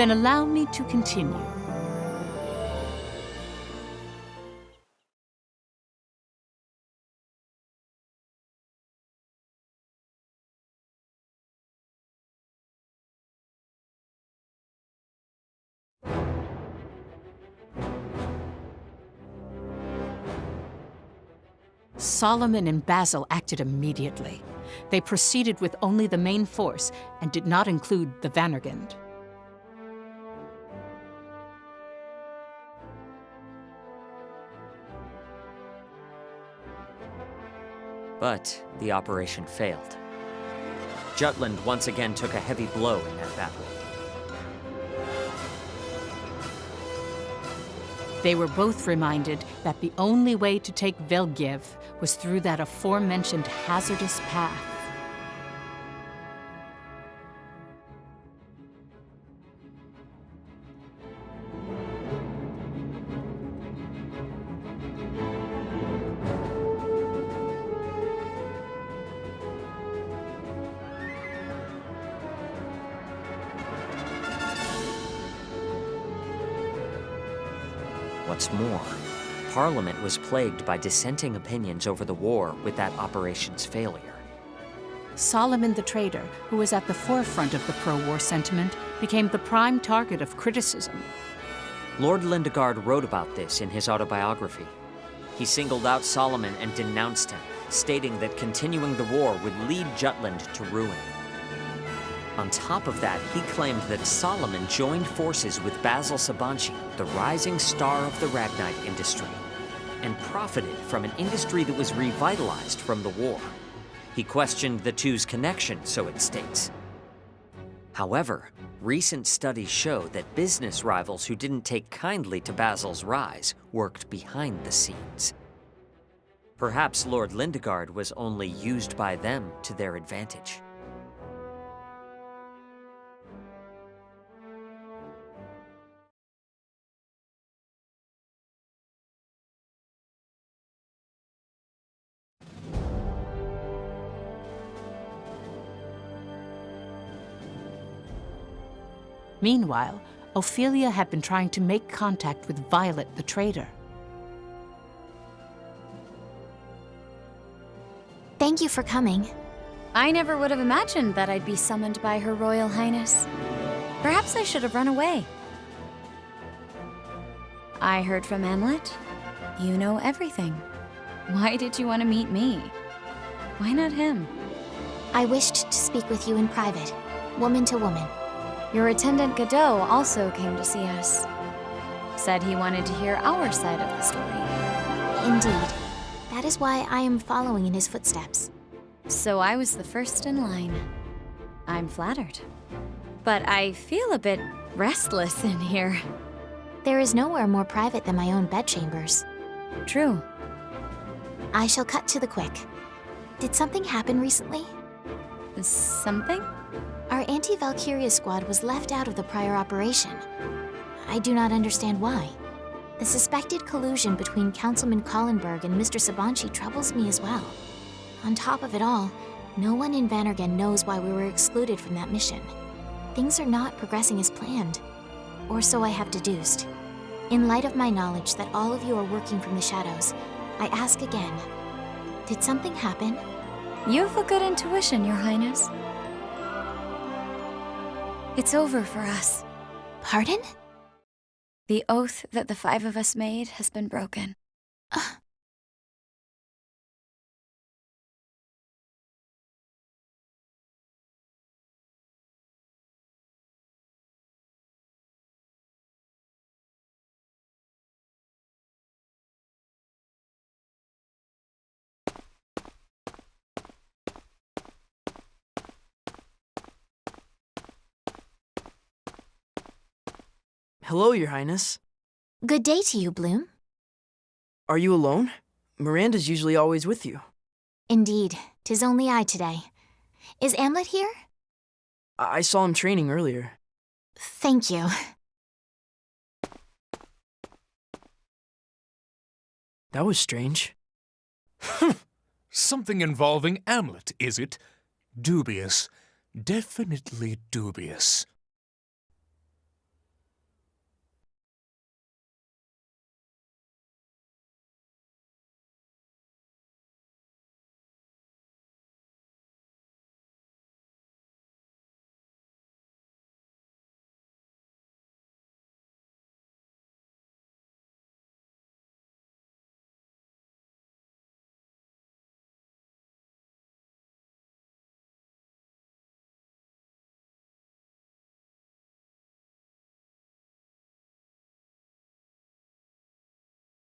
Then allow me to continue. Solomon and Basil acted immediately. They proceeded with only the main force and did not include the Vannergund. But the operation failed. Jutland once again took a heavy blow in that battle. They were both reminded that the only way to take Velgiev was through that aforementioned hazardous path. What's more, Parliament was plagued by dissenting opinions over the war with that operation's failure. Solomon the traitor, who was at the forefront of the pro-war sentiment, became the prime target of criticism. Lord Lindegard wrote about this in his autobiography. He singled out Solomon and denounced him, stating that continuing the war would lead Jutland to ruin. On top of that, he claimed that Solomon joined forces with Basil Sabanci, the rising star of the Ragnite industry, and profited from an industry that was revitalized from the war. He questioned the two's connection, so it states. However, recent studies show that business rivals who didn't take kindly to Basil's rise worked behind the scenes. Perhaps Lord Lindegard was only used by them to their advantage. Meanwhile, Ophelia had been trying to make contact with Violet the traitor. Thank you for coming. I never would have imagined that I'd be summoned by Her Royal Highness. Perhaps I should have run away. I heard from Hamlet. You know everything. Why did you want to meet me? Why not him? I wished to speak with you in private, woman to woman. Your attendant Godot also came to see us. Said he wanted to hear our side of the story. Indeed. That is why I am following in his footsteps. So I was the first in line. I'm flattered. But I feel a bit restless in here. There is nowhere more private than my own bedchambers. True. I shall cut to the quick. Did something happen recently? Something? Our anti-Valkyria squad was left out of the prior operation. I do not understand why. The suspected collusion between Councilman Collenberg and Mr. Sabanci troubles me as well. On top of it all, no one in Vannergen knows why we were excluded from that mission. Things are not progressing as planned. Or so I have deduced. In light of my knowledge that all of you are working from the shadows, I ask again, did something happen? You have a good intuition, Your Highness. It's over for us. Pardon? The oath that the five of us made has been broken. Hello, Your Highness. Good day to you, Bloom. Are you alone? Miranda's usually always with you. Indeed, 'tis only I today. Is Amlet here? I saw him training earlier. Thank you. That was strange. Something involving Amlet, is it? Dubious. Definitely dubious.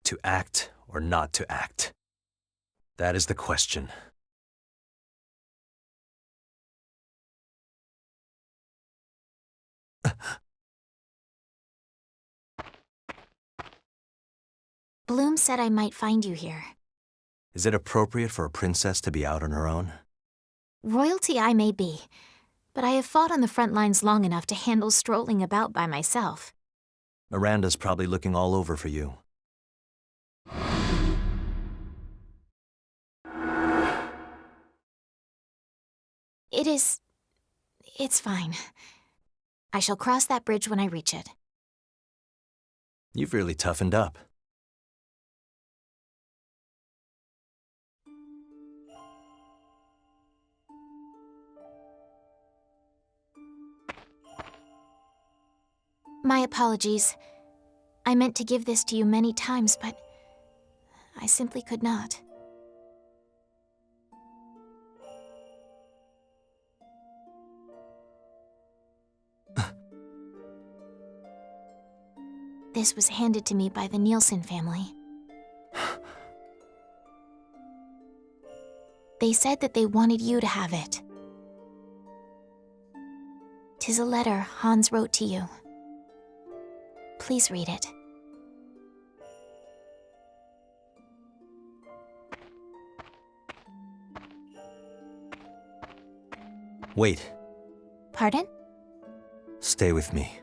To act or not to act? That is the question. Bloom said I might find you here. Is it appropriate for a princess to be out on her own? Royalty I may be, but I have fought on the front lines long enough to handle strolling about by myself. Miranda's probably looking all over for you. It's fine. I shall cross that bridge when I reach it. You've really toughened up. My apologies. I meant to give this to you many times, but I simply could not. This was handed to me by the Nielsen family. They said that they wanted you to have it. 'Tis a letter Hans wrote to you. Please read it. Wait. Pardon? Stay with me.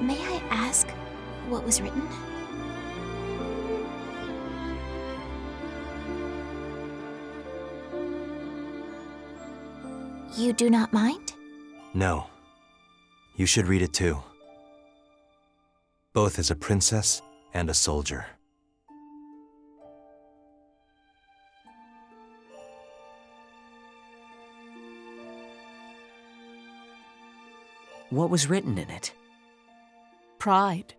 May I ask what was written? You do not mind? No. You should read it too. Both as a princess and a soldier. What was written in it? Pride,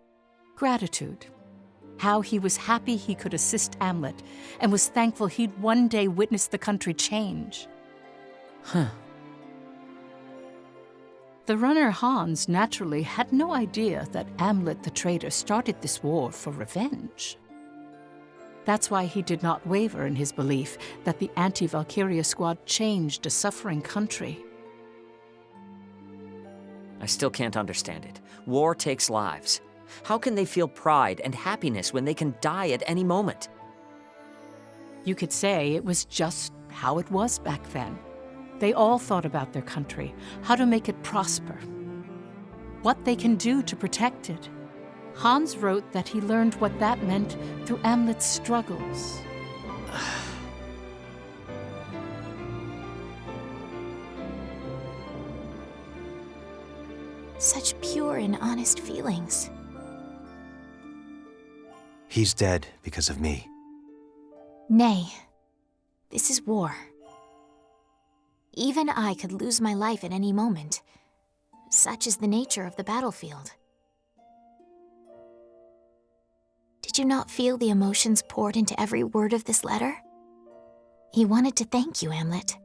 gratitude, how he was happy he could assist Amlet and was thankful he'd one day witness the country change. Huh. The runner Hans naturally had no idea that Amlet the traitor started this war for revenge. That's why he did not waver in his belief that the anti-Valkyria squad changed a suffering country. I still can't understand it. War takes lives. How can they feel pride and happiness when they can die at any moment? You could say it was just how it was back then. They all thought about their country, how to make it prosper, what they can do to protect it. Hans wrote that he learned what that meant through Amlet's struggles. Such pure and honest feelings. He's dead because of me. Nay, this is war. Even I could lose my life at any moment. Such is the nature of the battlefield. Did you not feel the emotions poured into every word of this letter? He wanted to thank you, Amlet.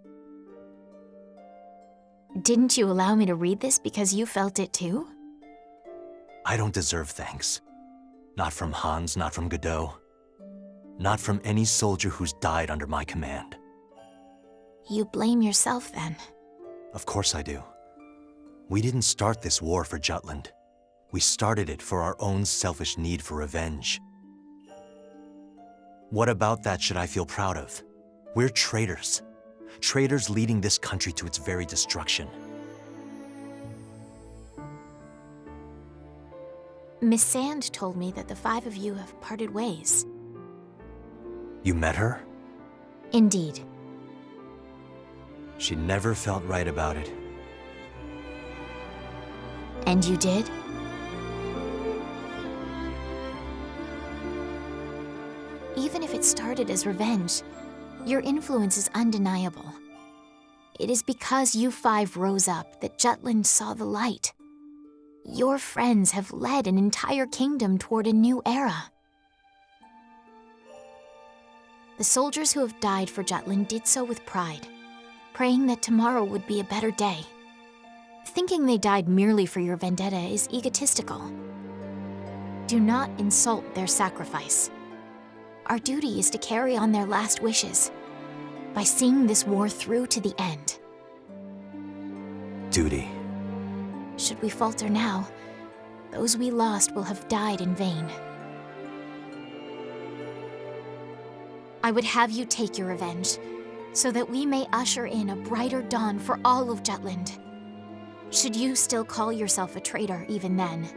Didn't you allow me to read this because you felt it too? I don't deserve thanks. Not from Hans, not from Godot. Not from any soldier who's died under my command. You blame yourself then. Of course I do. We didn't start this war for Jutland. We started it for our own selfish need for revenge. What about that should I feel proud of? We're traitors. Traitors leading this country to its very destruction. Miss Sand told me that the five of you have parted ways. You met her? Indeed. She never felt right about it. And you did? Even if it started as revenge, your influence is undeniable. It is because you five rose up that Jutland saw the light. Your friends have led an entire kingdom toward a new era. The soldiers who have died for Jutland did so with pride, praying that tomorrow would be a better day. Thinking they died merely for your vendetta is egotistical. Do not insult their sacrifice. Our duty is to carry on their last wishes by seeing this war through to the end. Duty. Should we falter now, those we lost will have died in vain. I would have you take your revenge, so that we may usher in a brighter dawn for all of Jutland. Should you still call yourself a traitor even then,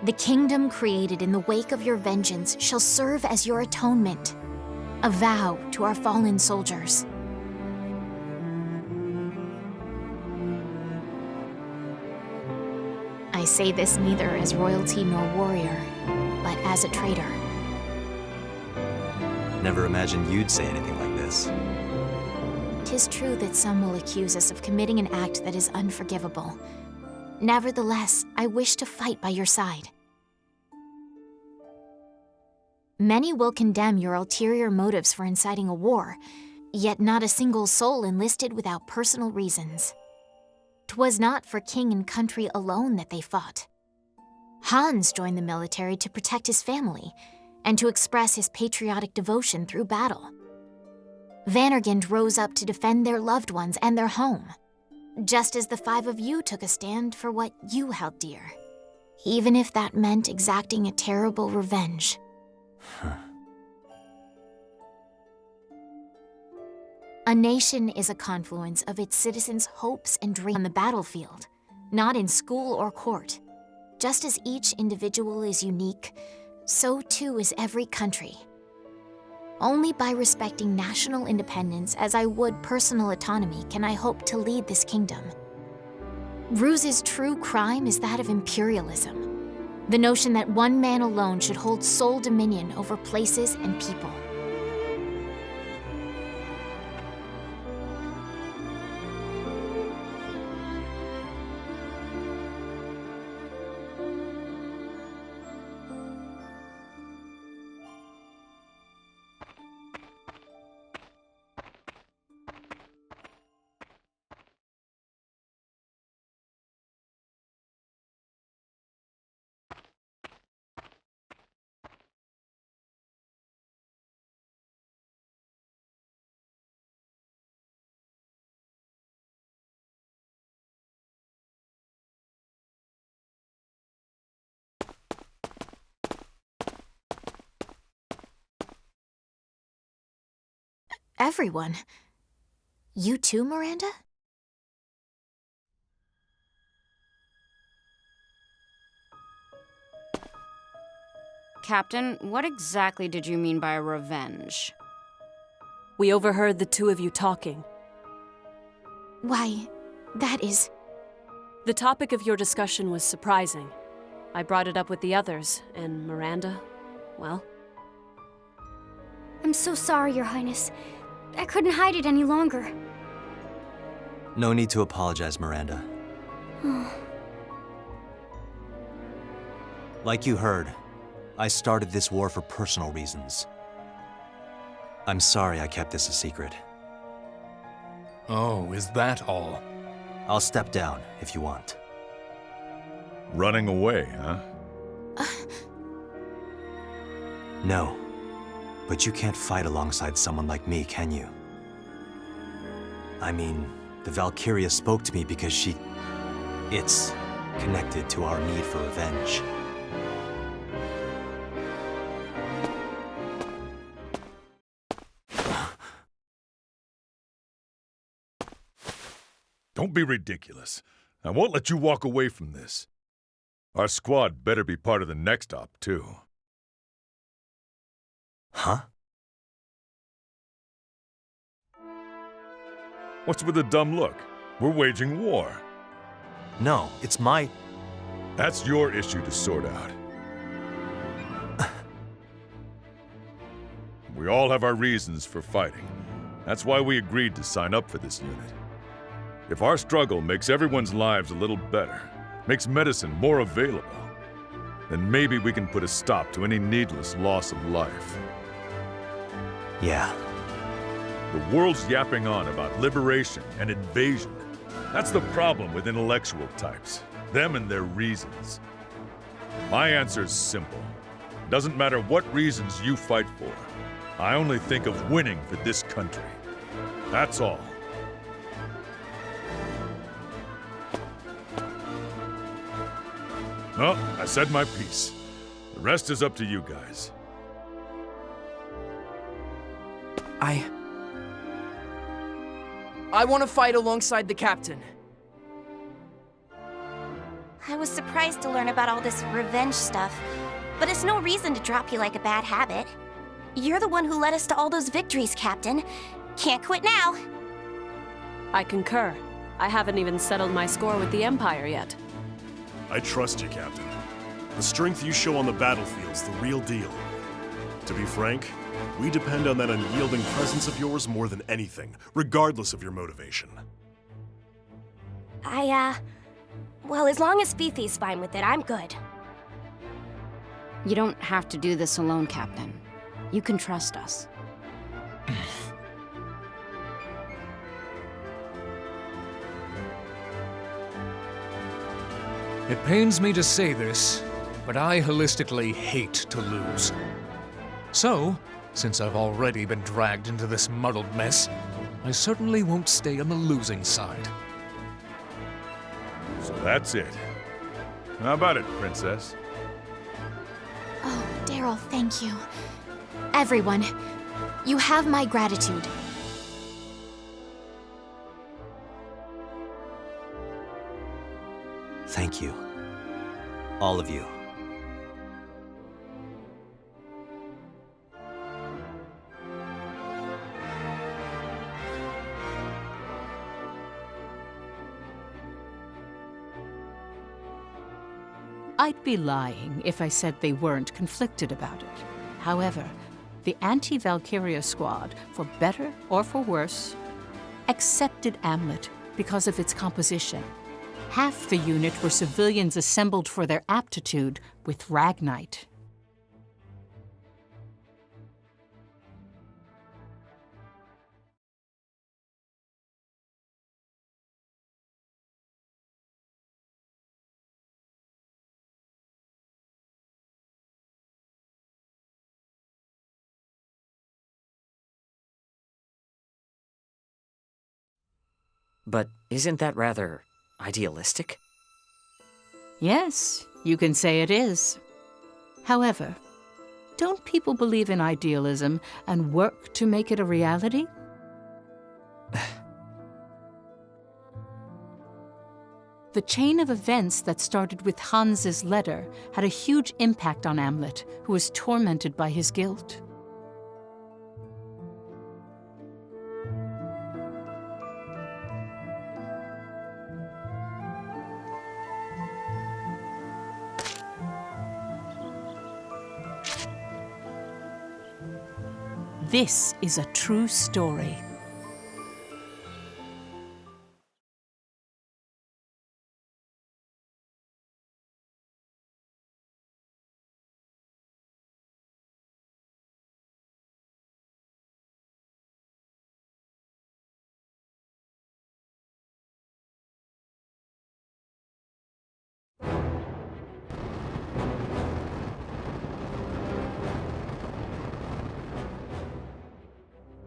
the kingdom created in the wake of your vengeance shall serve as your atonement, a vow to our fallen soldiers. I say this neither as royalty nor warrior, but as a traitor. Never imagined you'd say anything like this. 'Tis true that some will accuse us of committing an act that is unforgivable. Nevertheless, I wish to fight by your side. Many will condemn your ulterior motives for inciting a war, yet not a single soul enlisted without personal reasons. 'Twas not for king and country alone that they fought. Hans joined the military to protect his family and to express his patriotic devotion through battle. Vannergund rose up to defend their loved ones and their home, just as the 5 of you took a stand for what you held dear, even if that meant exacting a terrible revenge. A nation is a confluence of its citizens' hopes and dreams on the battlefield, not in school or court. Just as each individual is unique, so too is every country. Only by respecting national independence as I would personal autonomy can I hope to lead this kingdom. Ruse's true crime is that of imperialism, the notion that one man alone should hold sole dominion over places and people. Everyone. You too, Miranda? Captain, what exactly did you mean by revenge? We overheard the 2 of you talking. Why, that is... The topic of your discussion was surprising. I brought it up with the others, and Miranda, well... I'm so sorry, Your Highness. I couldn't hide it any longer. No need to apologize, Miranda. Like you heard, I started this war for personal reasons. I'm sorry I kept this a secret. Oh, is that all? I'll step down if you want. Running away, huh? No. But you can't fight alongside someone like me, can you? I mean, the Valkyria spoke to me because it's connected to our need for revenge. Don't be ridiculous. I won't let you walk away from this. Our squad better be part of the next op, too. Huh? What's with the dumb look? We're waging war. No, it's my... That's your issue to sort out. We all have our reasons for fighting. That's why we agreed to sign up for this unit. If our struggle makes everyone's lives a little better, makes medicine more available, then maybe we can put a stop to any needless loss of life. Yeah. The world's yapping on about liberation and invasion. That's the problem with intellectual types. Them and their reasons. My answer's simple. Doesn't matter what reasons you fight for. I only think of winning for this country. That's all. No, I said my piece. The rest is up to you guys. I want to fight alongside the captain. I was surprised to learn about all this revenge stuff, but it's no reason to drop you like a bad habit. You're the one who led us to all those victories, Captain. Can't quit now. I concur. I haven't even settled my score with the Empire yet. I trust you, Captain. The strength you show on the battlefield's the real deal. To be frank, we depend on that unyielding presence of yours more than anything, regardless of your motivation. Well, as long as Fifi's fine with it, I'm good. You don't have to do this alone, Captain. You can trust us. It pains me to say this, but I holistically hate to lose. So, since I've already been dragged into this muddled mess, I certainly won't stay on the losing side. So that's it. How about it, Princess? Oh, Daryl, thank you. Everyone, you have my gratitude. Thank you. All of you. I'd be lying if I said they weren't conflicted about it. However, the anti-Valkyria squad, for better or for worse, accepted Amlet because of its composition. Half the unit were civilians assembled for their aptitude with Ragnite. But isn't that rather idealistic? Yes, you can say it is. However, don't people believe in idealism and work to make it a reality? The chain of events that started with Hans's letter had a huge impact on Amlet, who was tormented by his guilt. This is a true story.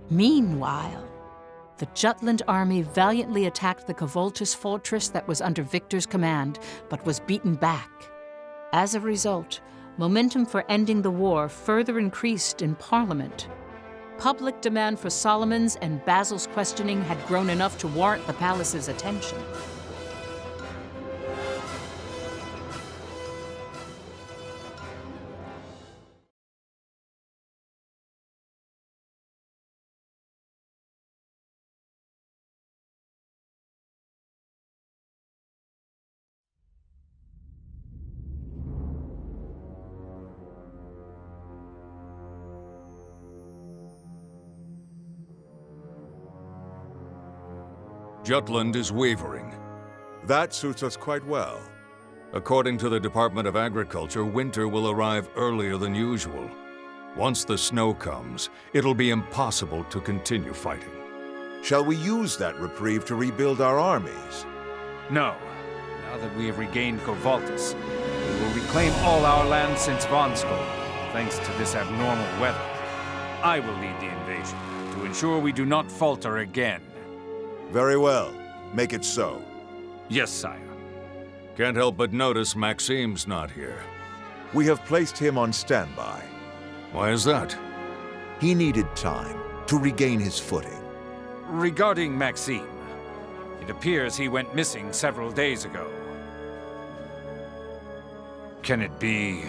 Meanwhile, the Jutland army valiantly attacked the Cavoltus fortress that was under Victor's command, but was beaten back. As a result, momentum for ending the war further increased in Parliament. Public demand for Solomon's and Basil's questioning had grown enough to warrant the palace's attention. Jutland is wavering. That suits us quite well. According to the Department of Agriculture, winter will arrive earlier than usual. Once the snow comes, it'll be impossible to continue fighting. Shall we use that reprieve to rebuild our armies? No. Now that we have regained Kovaltis, we will reclaim all our land since Vonskol, thanks to this abnormal weather. I will lead the invasion, to ensure we do not falter again. Very well. Make it so. Yes, sire. Can't help but notice Maxime's not here. We have placed him on standby. Why is that? He needed time to regain his footing. Regarding Maxime, it appears he went missing several days ago. Can it be...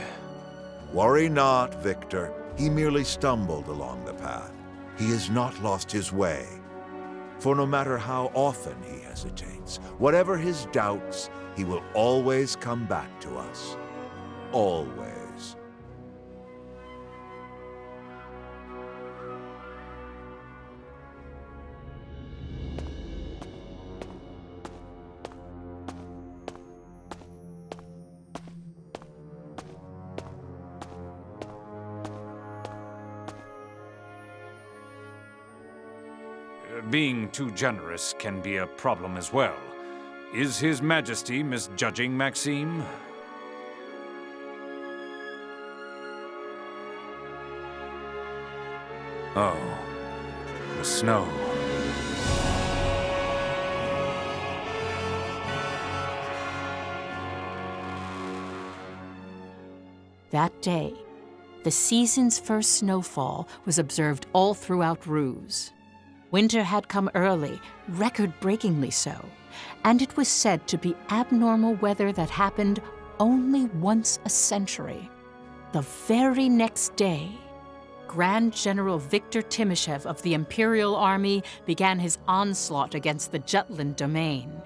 Worry not, Victor. He merely stumbled along the path. He has not lost his way. For no matter how often he hesitates, whatever his doubts, he will always come back to us. Always. Being too generous can be a problem as well. Is His Majesty misjudging Maxime? Oh, the snow. That day, the season's first snowfall was observed all throughout Ruse. Winter had come early, record-breakingly so, and it was said to be abnormal weather that happened only once a century. The very next day, Grand General Viktor Timoshev of the Imperial Army began his onslaught against the Jutland domain.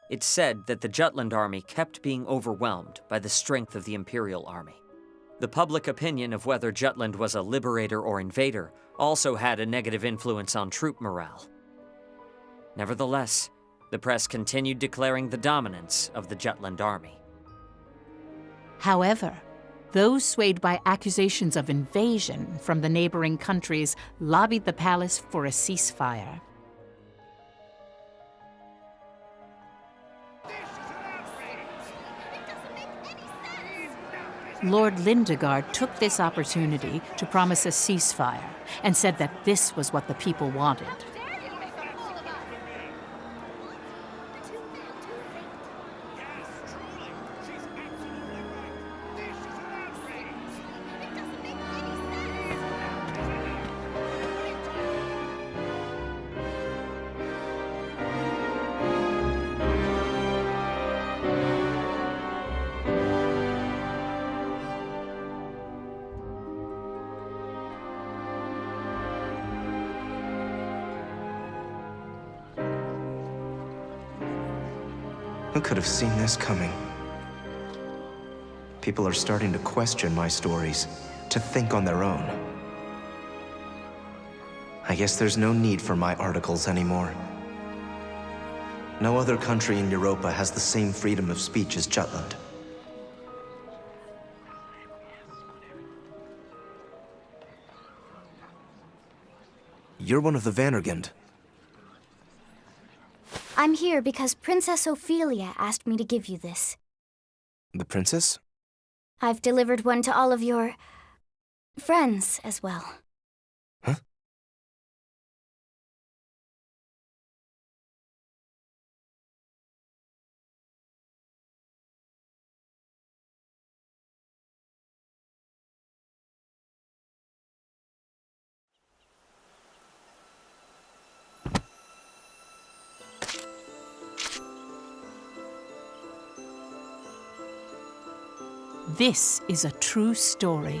It's said that the Jutland army kept being overwhelmed by the strength of the Imperial army. The public opinion of whether Jutland was a liberator or invader also had a negative influence on troop morale. Nevertheless, the press continued declaring the dominance of the Jutland army. However, those swayed by accusations of invasion from the neighboring countries lobbied the palace for a ceasefire. Lord Lindegard took this opportunity to promise a ceasefire and said that this was what the people wanted. Who could have seen this coming? People are starting to question my stories, to think on their own. I guess there's no need for my articles anymore. No other country in Europa has the same freedom of speech as Jutland. You're one of the Vannergund. I'm here because Princess Ophelia asked me to give you this. The princess? I've delivered one to all of your... friends as well. Huh? This is a true story.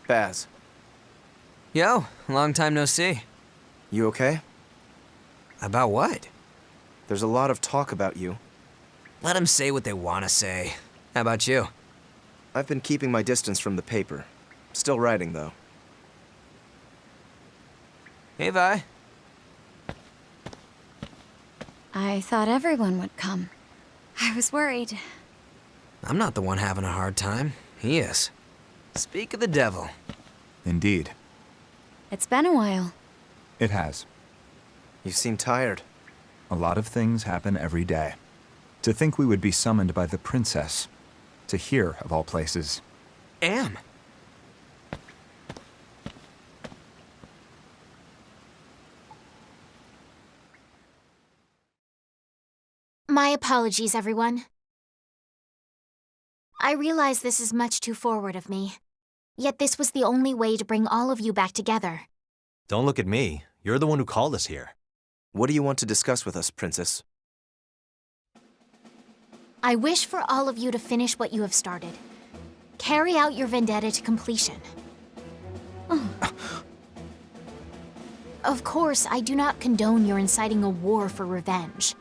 Baz. Yo, long time no see. You okay? About what? There's a lot of talk about you. Let them say what they want to say. How about you? I've been keeping my distance from the paper. Still writing, though. Hey, Vi. I thought everyone would come. I was worried. I'm not the one having a hard time. He is. Speak of the devil. Indeed. It's been a while. It has. You seem tired. A lot of things happen every day. To think we would be summoned by the princess. To hear, of all places. Am. My apologies, everyone. I realize this is much too forward of me. Yet this was the only way to bring all of you back together. Don't look at me. You're the one who called us here. What do you want to discuss with us, Princess? I wish for all of you to finish what you have started. Carry out your vendetta to completion. Of course, I do not condone your inciting a war for revenge.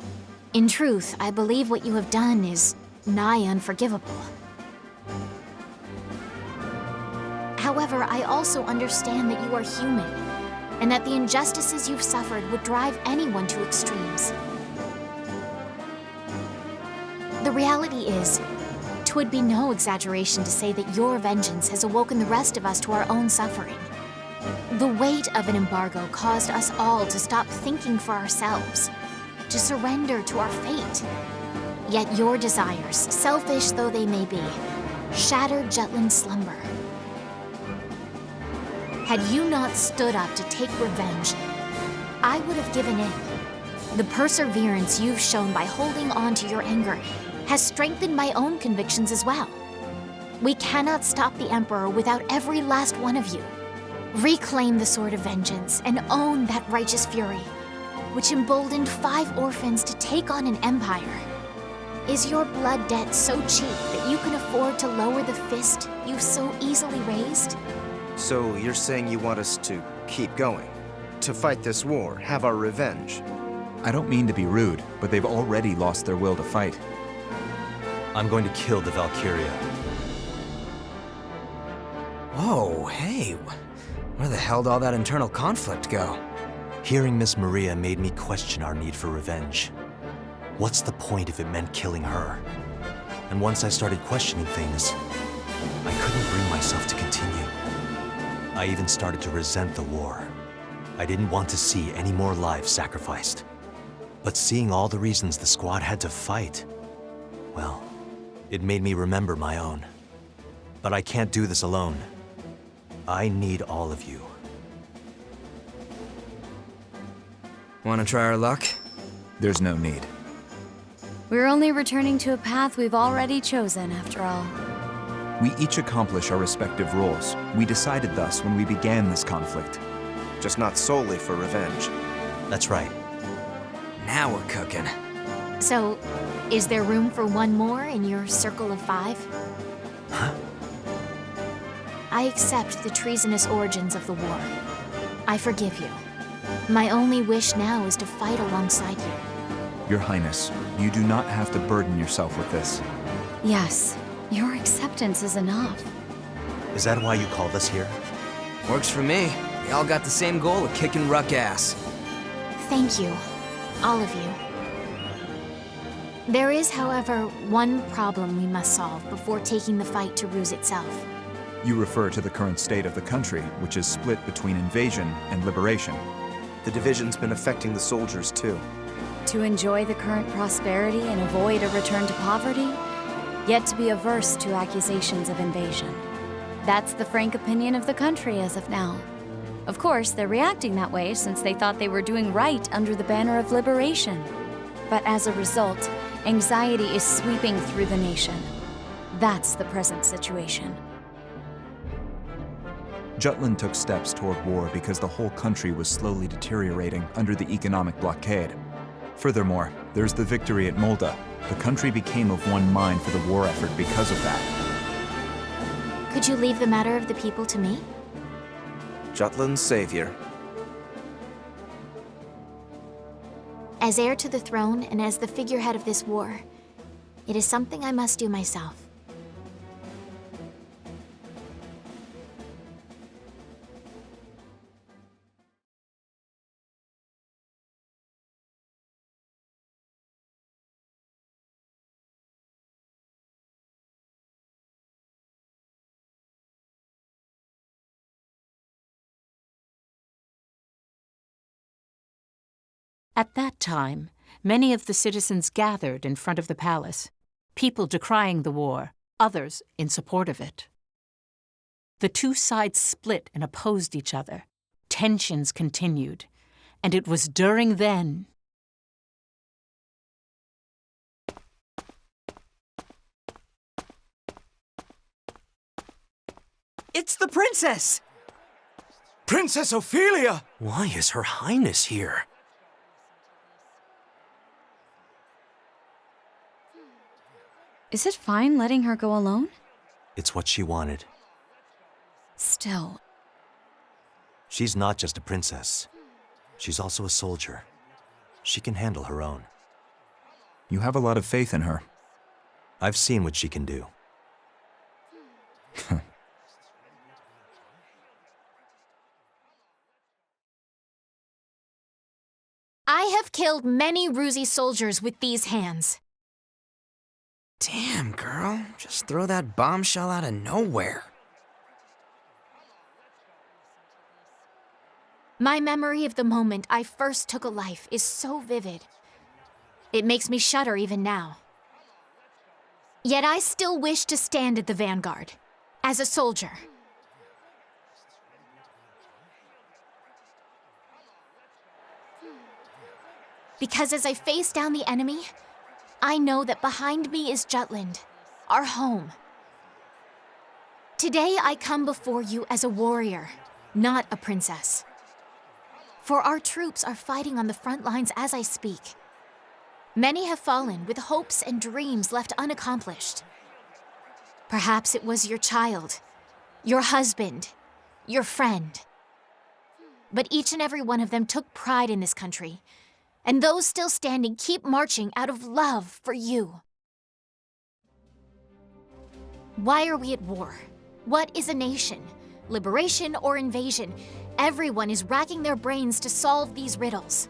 In truth, I believe what you have done is nigh unforgivable. However, I also understand that you are human, and that the injustices you've suffered would drive anyone to extremes. The reality is, 'twould be no exaggeration to say that your vengeance has awoken the rest of us to our own suffering. The weight of an embargo caused us all to stop thinking for ourselves, to surrender to our fate. Yet your desires, selfish though they may be, shattered Jutland's slumber. Had you not stood up to take revenge, I would have given in. The perseverance you've shown by holding on to your anger has strengthened my own convictions as well. We cannot stop the Emperor without every last one of you. Reclaim the Sword of Vengeance and own that righteous fury, which emboldened 5 orphans to take on an empire. Is your blood debt so cheap that you can afford to lower the fist you've so easily raised? So you're saying you want us to keep going? To fight this war, have our revenge? I don't mean to be rude, but they've already lost their will to fight. I'm going to kill the Valkyria. Whoa, hey. Where the hell did all that internal conflict go? Hearing Miss Maria made me question our need for revenge. What's the point if it meant killing her? And once I started questioning things, I couldn't bring myself to continue. I even started to resent the war. I didn't want to see any more lives sacrificed. But seeing all the reasons the squad had to fight, well, it made me remember my own. But I can't do this alone. I need all of you. Want to try our luck? There's no need. We're only returning to a path we've already chosen, after all. We each accomplish our respective roles. We decided thus when we began this conflict. Just not solely for revenge. That's right. Now we're cooking. So, is there room for one more in your circle of 5? Huh? I accept the treasonous origins of the war. I forgive you. My only wish now is to fight alongside you. Your Highness, you do not have to burden yourself with this. Yes, your acceptance is enough. Is that why you called us here? Works for me. We all got the same goal of kicking Ruck ass. Thank you, all of you. There is, however, one problem we must solve before taking the fight to Ruse itself. You refer to the current state of the country, which is split between invasion and liberation. The division's been affecting the soldiers, too. To enjoy the current prosperity and avoid a return to poverty, yet to be averse to accusations of invasion. That's the frank opinion of the country as of now. Of course, they're reacting that way since they thought they were doing right under the banner of liberation. But as a result, anxiety is sweeping through the nation. That's the present situation. Jutland took steps toward war because the whole country was slowly deteriorating under the economic blockade. Furthermore, there's the victory at Molda. The country became of one mind for the war effort because of that. Could you leave the matter of the people to me? Jutland's savior. As heir to the throne and as the figurehead of this war, it is something I must do myself. At that time, many of the citizens gathered in front of the palace, people decrying the war, others in support of it. The two sides split and opposed each other. Tensions continued, and it was during then. It's the princess! Princess Ophelia! Why is Her Highness here? Is it fine letting her go alone? It's what she wanted. Still. She's not just a princess. She's also a soldier. She can handle her own. You have a lot of faith in her. I've seen what she can do. I have killed many Ruzi soldiers with these hands. Damn, girl. Just throw that bombshell out of nowhere. My memory of the moment I first took a life is so vivid. It makes me shudder even now. Yet I still wish to stand at the vanguard, as a soldier. Because as I face down the enemy, I know that behind me is Jutland, our home. Today I come before you as a warrior, not a princess. For our troops are fighting on the front lines as I speak. Many have fallen with hopes and dreams left unaccomplished. Perhaps it was your child, your husband, your friend. But each and every one of them took pride in this country, and those still standing keep marching out of love for you. Why are we at war? What is a nation? Liberation or invasion? Everyone is racking their brains to solve these riddles.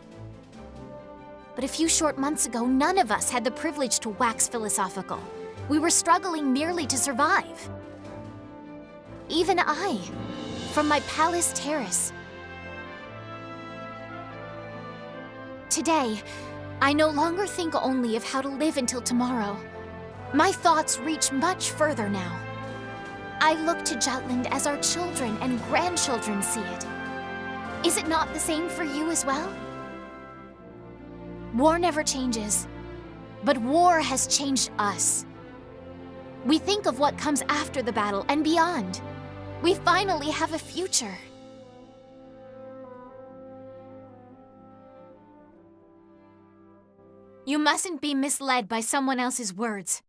But a few short months ago, none of us had the privilege to wax philosophical. We were struggling merely to survive. Even I, from my palace terrace. Today, I no longer think only of how to live until tomorrow. My thoughts reach much further now. I look to Jutland as our children and grandchildren see it. Is it not the same for you as well? War never changes, but war has changed us. We think of what comes after the battle and beyond. We finally have a future. You mustn't be misled by someone else's words.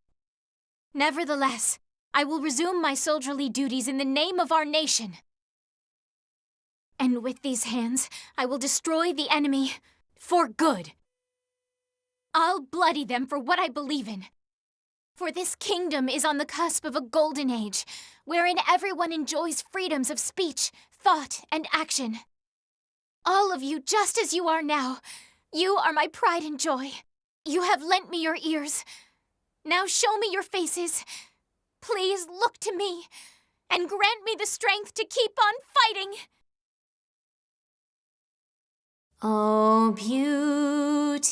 Nevertheless, I will resume my soldierly duties in the name of our nation. And with these hands, I will destroy the enemy for good. I'll bloody them for what I believe in. For this kingdom is on the cusp of a golden age, wherein everyone enjoys freedoms of speech, thought, and action. All of you, just as you are now, you are my pride and joy. You have lent me your ears. Now show me your faces. Please look to me, and grant me the strength to keep on fighting. Oh, beauteous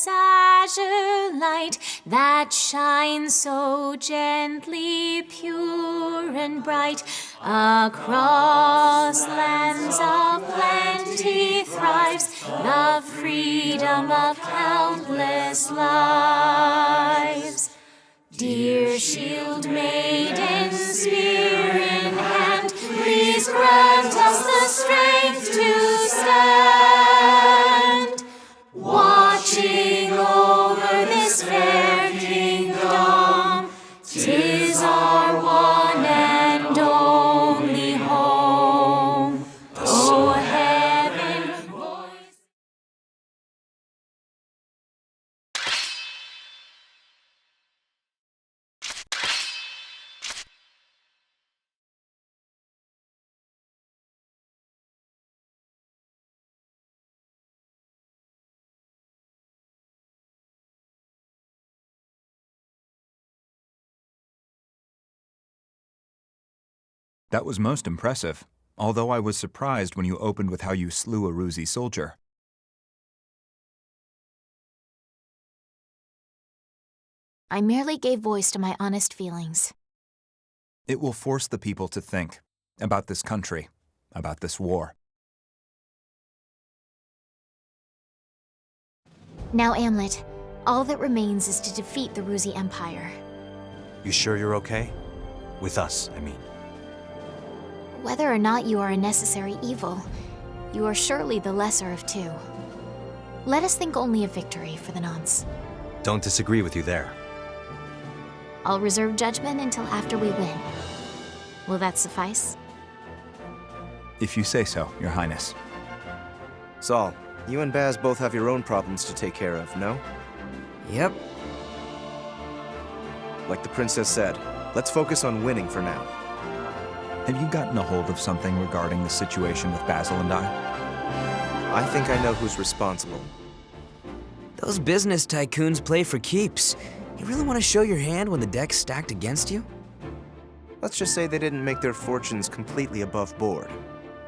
azure light that shines so gently, pure and bright, across lands of plenty thrives the freedom of countless lives. Dear shield maiden, spear in hand, please grant us the strength to stand, watching over this fair kingdom. 'Tis our one and only home. That was most impressive, although I was surprised when you opened with how you slew a Ruzi soldier. I merely gave voice to my honest feelings. It will force the people to think about this country, about this war. Now, Amlet, all that remains is to defeat the Ruzi Empire. You sure you're okay? With us, I mean. Whether or not you are a necessary evil, you are surely the lesser of two. Let us think only of victory for the nonce. Don't disagree with you there. I'll reserve judgment until after we win. Will that suffice? If you say so, Your Highness. Saul, you and Baz both have your own problems to take care of, no? Yep. Like the princess said, let's focus on winning for now. Have you gotten a hold of something regarding the situation with Basil and I? I think I know who's responsible. Those business tycoons play for keeps. You really want to show your hand when the deck's stacked against you? Let's just say they didn't make their fortunes completely above board.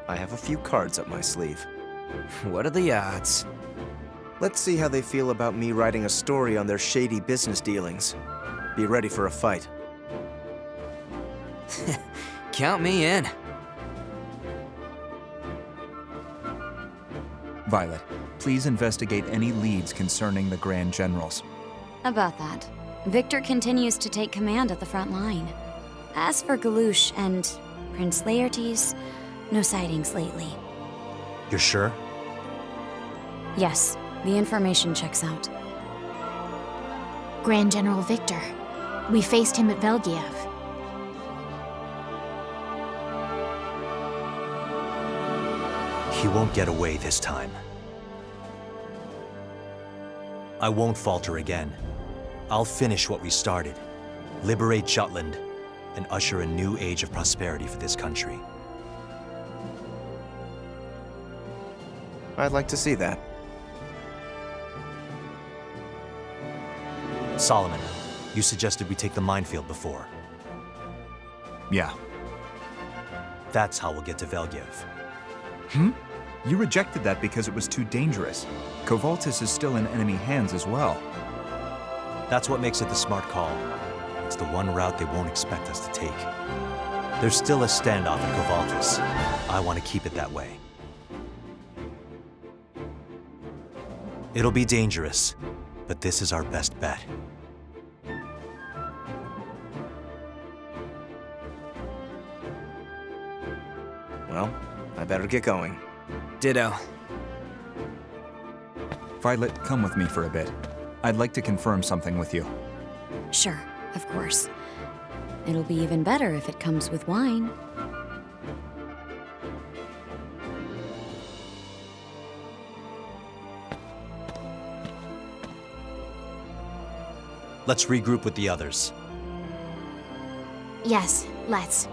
I have a few cards up my sleeve. What are the odds? Let's see how they feel about me writing a story on their shady business dealings. Be ready for a fight. Count me in. Violet, please investigate any leads concerning the Grand Generals. About that, Victor continues to take command at the front line. As for Galouche and Prince Laertes, no sightings lately. You're sure? Yes, the information checks out. Grand General Victor. We faced him at Velgiev. He won't get away this time. I won't falter again. I'll finish what we started. Liberate Jutland and usher a new age of prosperity for this country. I'd like to see that. Solomon, you suggested we take the minefield before. Yeah. That's how we'll get to Velgiev. Hmm? You rejected that because it was too dangerous. Kovaltis is still in enemy hands as well. That's what makes it the smart call. It's the one route they won't expect us to take. There's still a standoff at Kovaltis. I want to keep it that way. It'll be dangerous, but this is our best bet. Well, I better get going. Ditto. Violet, come with me for a bit. I'd like to confirm something with you. Sure, of course. It'll be even better if it comes with wine. Let's regroup with the others. Yes, let's.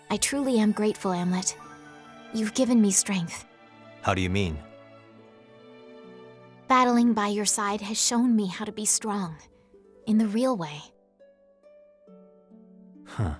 I truly am grateful, Amlet. You've given me strength. How do you mean? Battling by your side has shown me how to be strong. In the real way. Huh.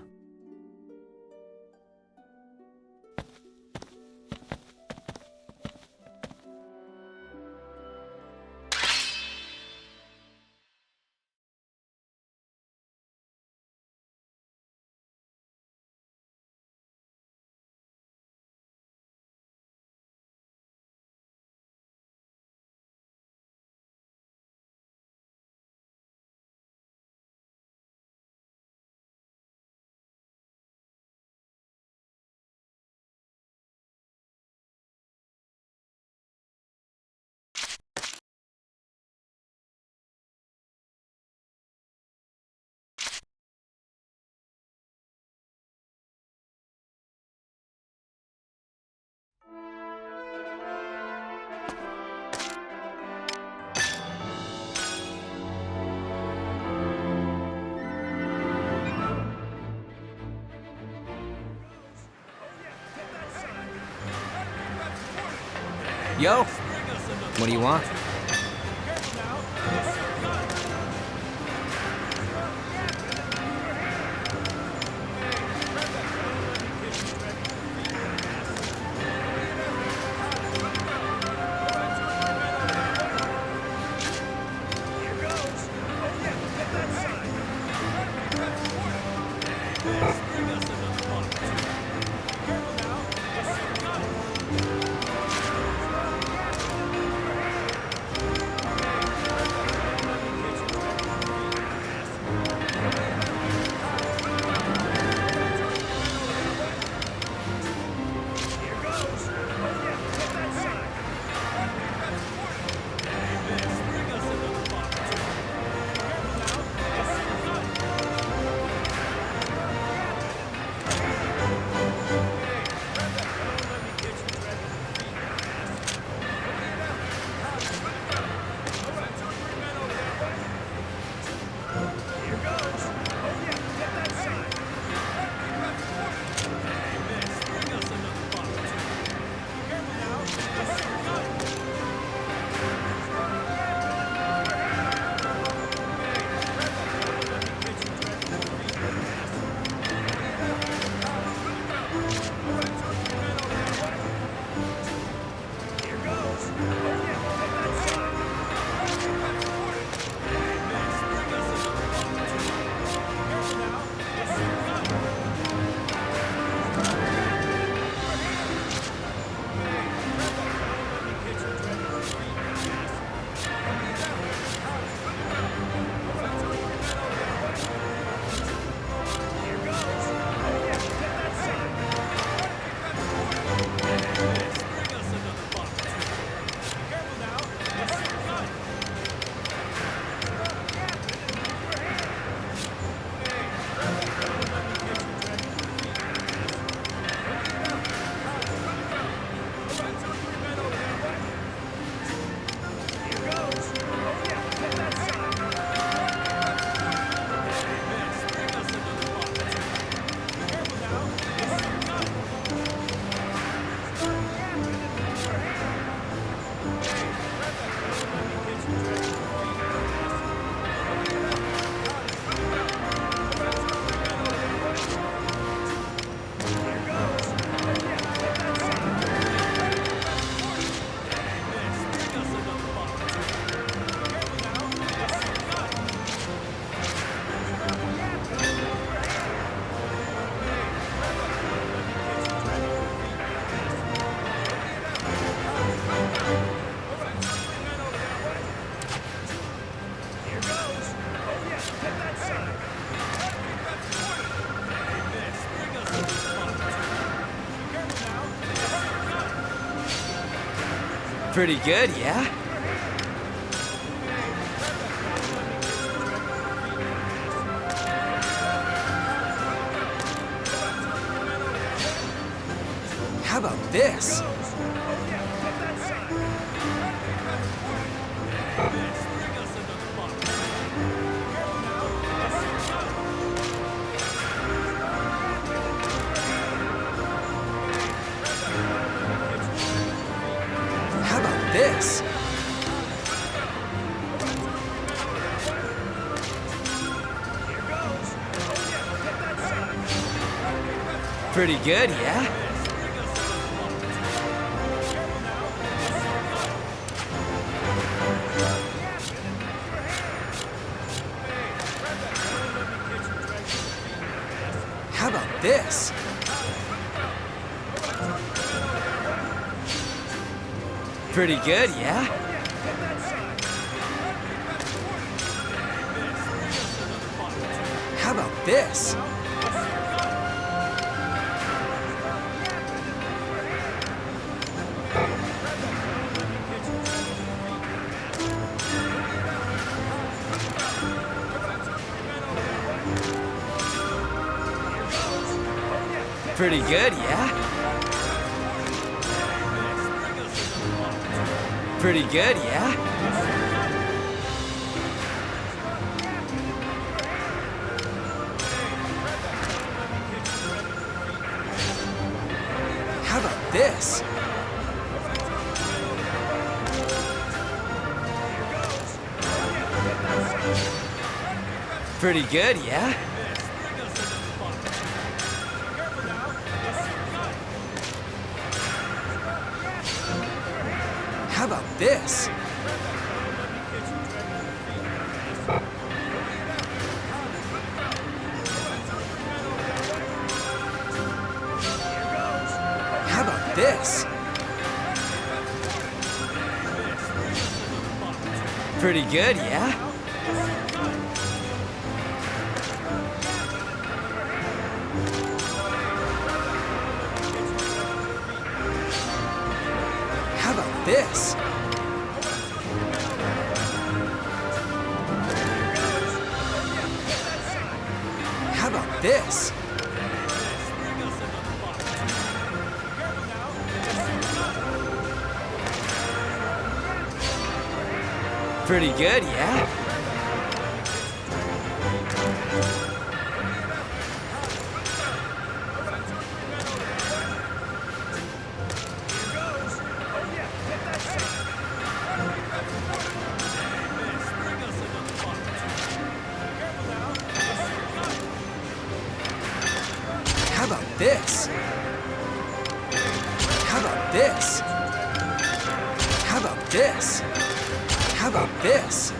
Yo, what do you want? Pretty good, yeah? How about this? How about this? Pretty good, yeah? How about this? Pretty good, yeah? How about this? Pretty good, yeah? Pretty good, yeah? How about this? Pretty good, yeah? How about this? How about this? Pretty good, yeah? How about this? How about this? Pretty good, yeah? How about this? How about this? How about this? How about this?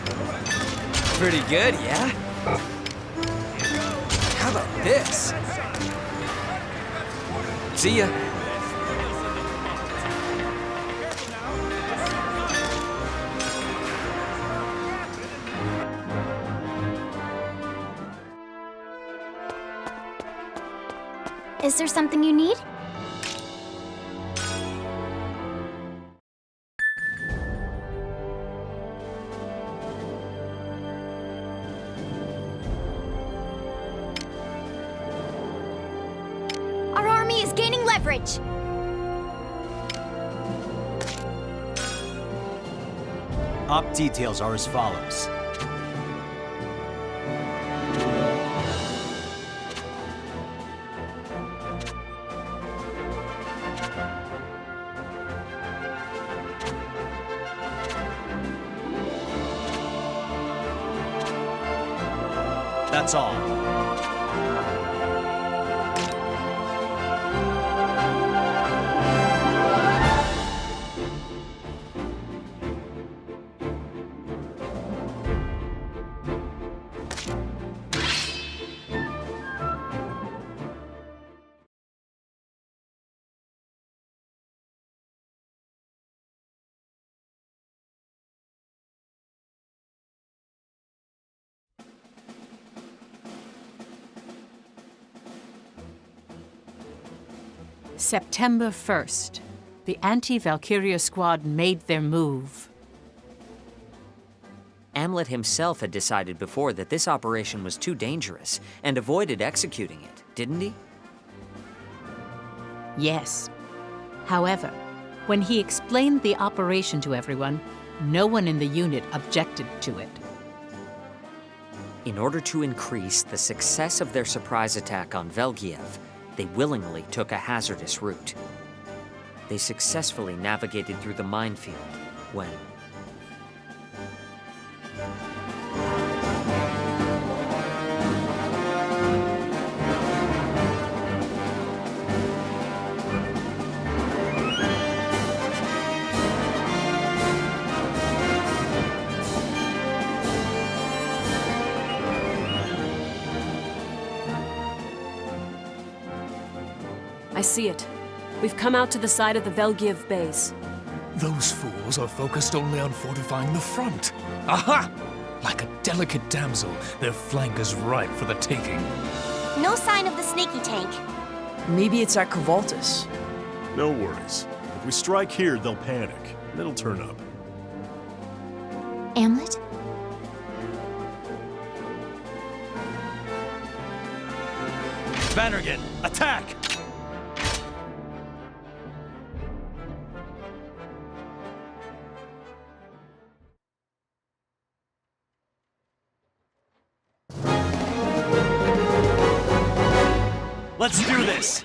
Pretty good, yeah? How about this? See ya. Is there something you need? Our army is gaining leverage! Op details are as follows. That's all. September 1st, the anti-Valkyria squad made their move. Amlet himself had decided before that this operation was too dangerous and avoided executing it, didn't he? Yes. However, when he explained the operation to everyone, no one in the unit objected to it. In order to increase the success of their surprise attack on Velgiev, they willingly took a hazardous route. They successfully navigated through the minefield when... I see it. We've come out to the side of the Velgiev base. Those fools are focused only on fortifying the front. Aha! Like a delicate damsel, their flank is ripe for the taking. No sign of the snaky tank. Maybe it's at Kovaltis. No worries. If we strike here, they'll panic, and it'll turn up. Amlet? Bannergan, attack! Let's do this!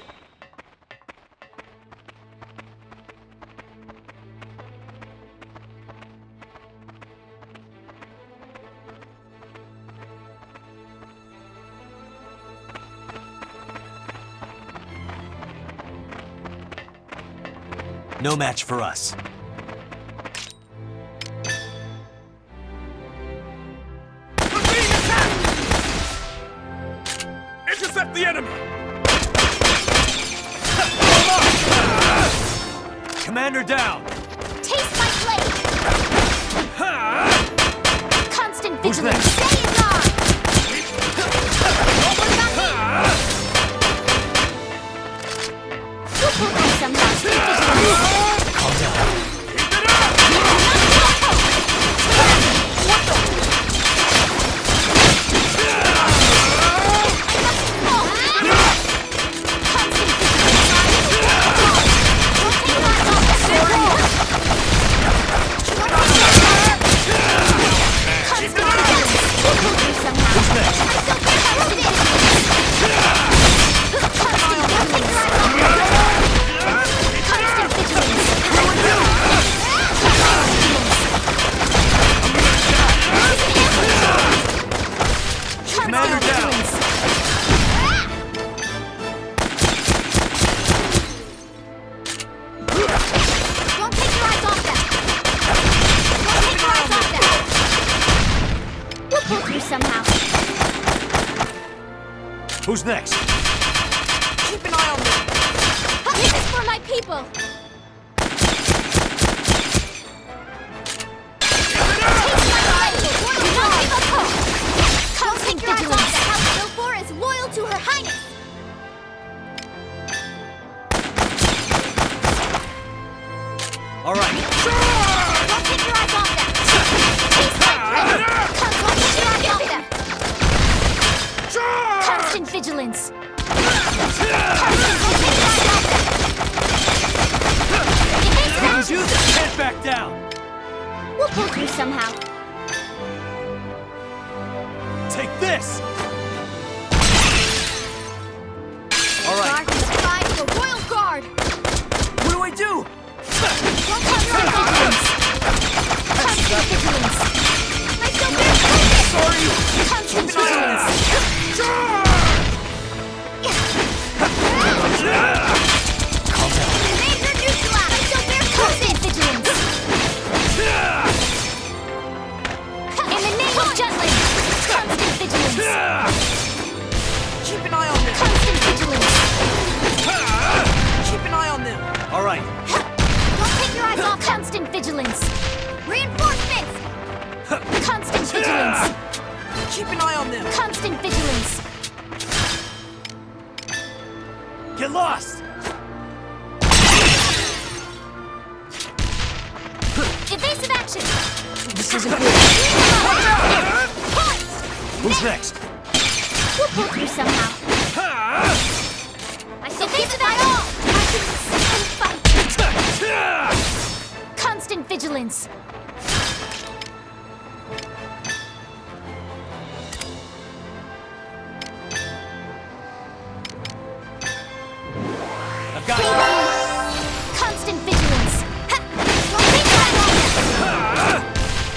No match for us. Intercept the enemy! Commander down! Taste my blade! Constant Who's vigilance! next? Stay in line! What about me? You'll pull through somehow. Stay vigilant! Calm down. Who's next? Keep an eye on me! This is for my people! Constant vigilance! The House Silfor is loyal to Her Highness! All right. Don't take your eyes off them! Taste my blade! Don't take your eyes off them! Constant vigilance! Head back down! We'll pull through somehow. Take this! All right. Guard the pride of the Royal Guard! What do I do? Don't cut your vigilance! Constant vigilance! I feel very focused! Sorry! Constant vigilance! Major neutralized! I feel very constant vigilance! In the name of Jutland! Constant vigilance! Keep an eye on them! Constant vigilance! Keep an eye on them! All right. Don't take your eyes off constant vigilance! Reinforcements! Constant vigilance! Keep an eye on them! Constant vigilance! Get lost! Evasive action! This isn't good! Who's next? We'll pull through somehow. I shall evasive action! I can sit and fight! Constant vigilance! I've got you. Constant vigilance!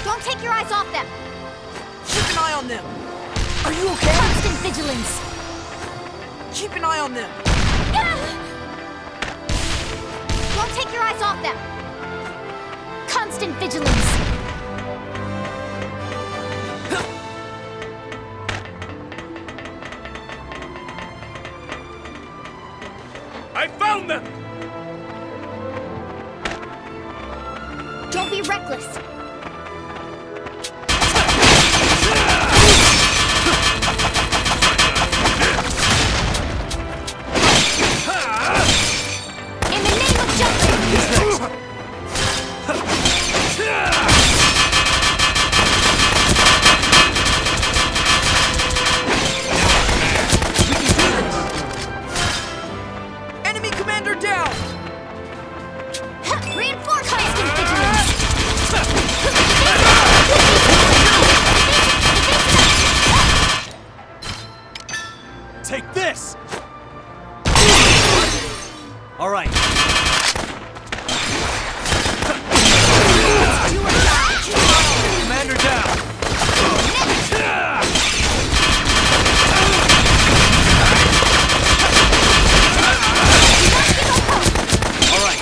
Don't take your eyes off them! Keep an eye on them! Are you okay? Constant vigilance! Keep an eye on them! Don't take your eyes off them! Constant vigilance! I found them! Don't be reckless! In the name of justice! Enemy commander down! Reinforce constant vigilance! Take this! All right. Commander down! All right.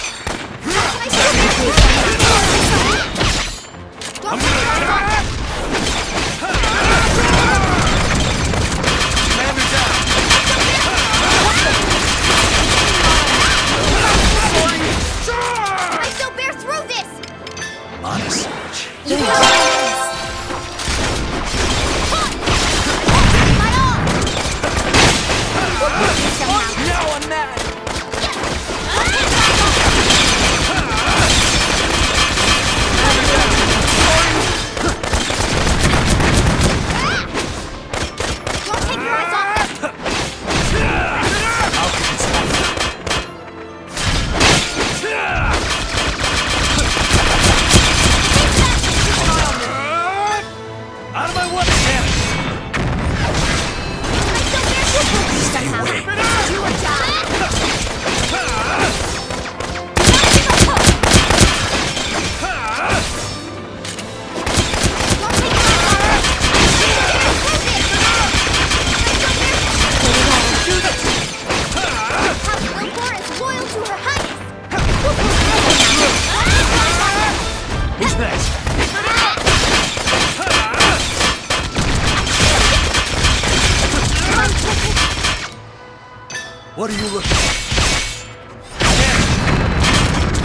What are you looking at?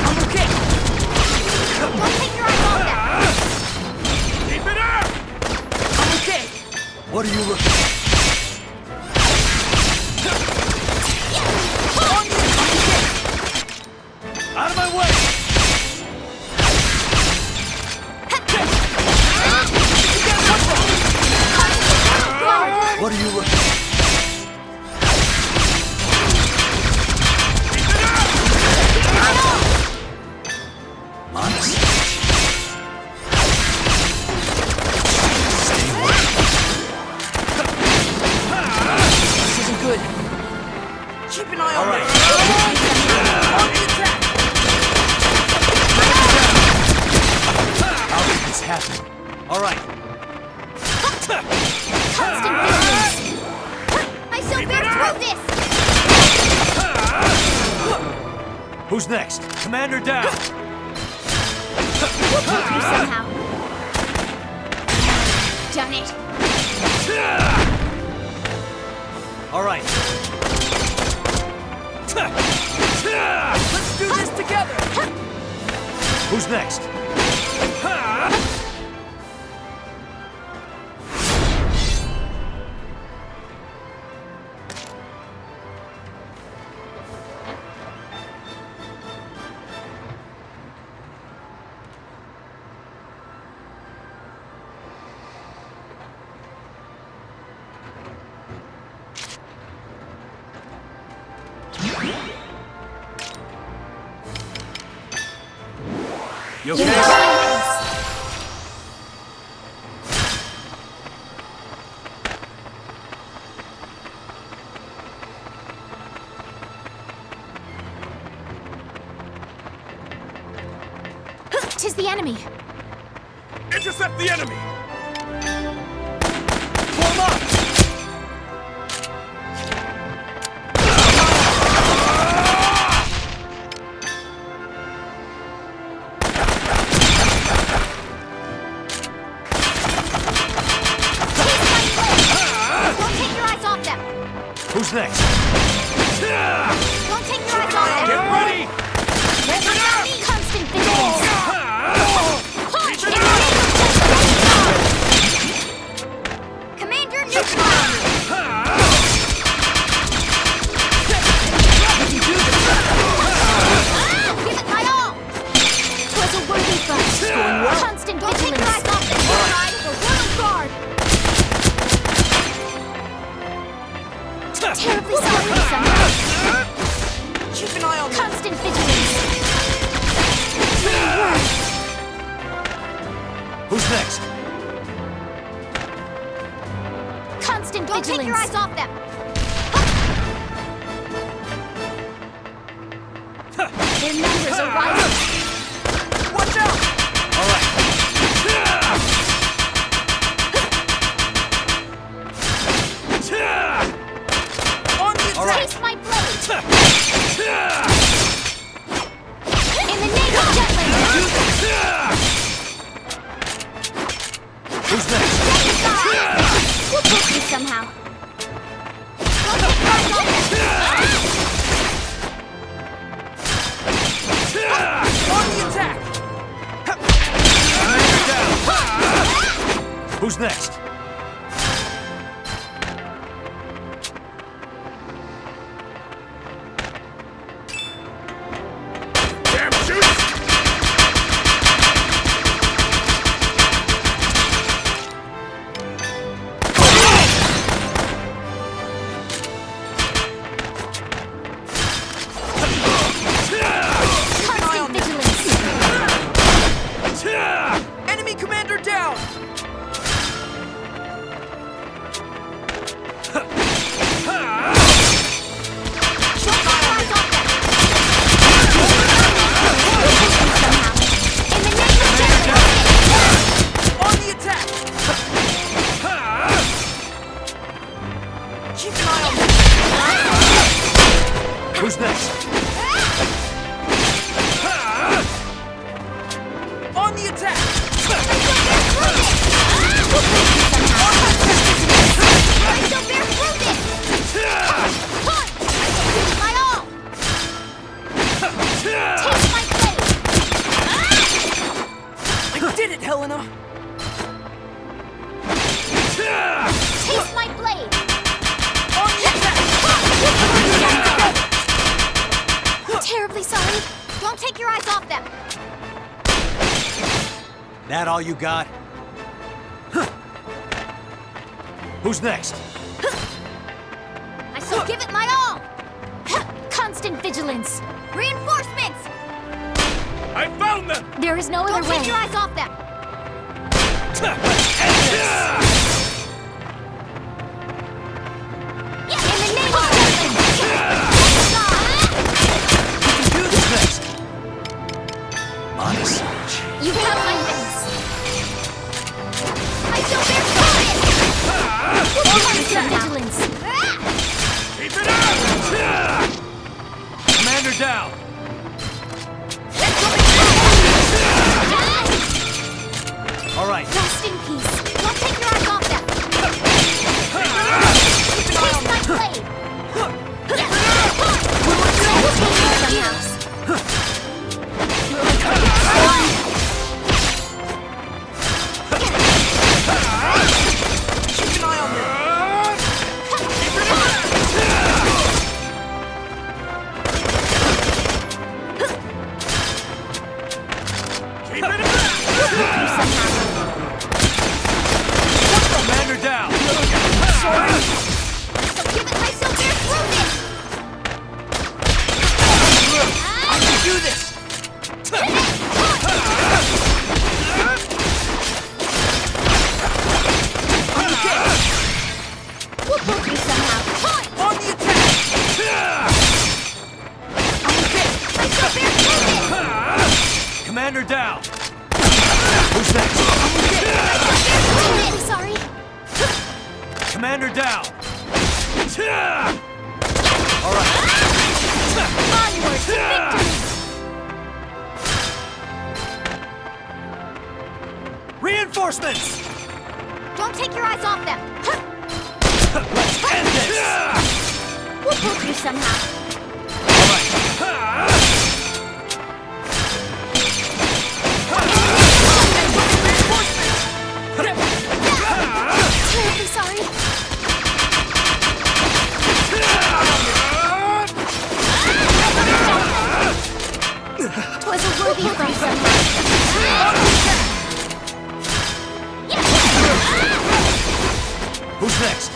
I'm okay! Don't take your eyes off them! Keep it up! I'm okay! What are you looking at? Out of my way! What are you looking at? Honest. Stay away. This isn't good. Keep an eye on right. How did this happen? All right. Constant vigilance! I shall bear through this! Who's next? Commander down. We'll pull through somehow. Done it. All right. Let's do this together! Who's next? You okay? Tis the enemy. Intercept the enemy! Form up! Don't take your eyes off them! Who's next? Don't take your eyes off them! Get ready! Constant vigilance! Punch! Commander neutralized! Give it my all! 'Twas a worthy fight. Constant vigilance! Don't take your eyes off them! The Royal Guard! Terribly sorry, someone. Keep an eye on them! Constant vigilance! Who's next? Constant vigilance! Don't take your eyes off them! Their numbers are rising! Watch out! All right. On the All right. Taste my blade! In the name of Jetland! Who's next? We'll push you somehow. Don't take your eyes off them! On the attack! Who's next? Damn shoots! Constant vigilance! Enemy commander down! On the attack! Keep an eye on them! Who's next? On the attack! I shall bear through this! Punch! That all you got? Who's next? I shall give it my all! Constant vigilance! Reinforcements! I found them! There is no other way. Don't take your eyes off them! In the name of Who's next? Honest. you have my thanks! I shall bear constant vigilance! Keep it up! Commander down! All right. Rest in peace! Don't take your eyes off them! Taste my blade! Keep an eye on them! Keep it up! Commander down! Sorry! I shall bear through this! I can do this! We'll poke you somehow! On the attack! I shall bear through this! Commander down! Who's next? I'm sorry! Commander down! All right. Onward to victory! Reinforcements! Don't take your eyes off them! Let's end this! We'll poke you somehow! Terribly sorry! Twas a worthy fight somehow! Who's next?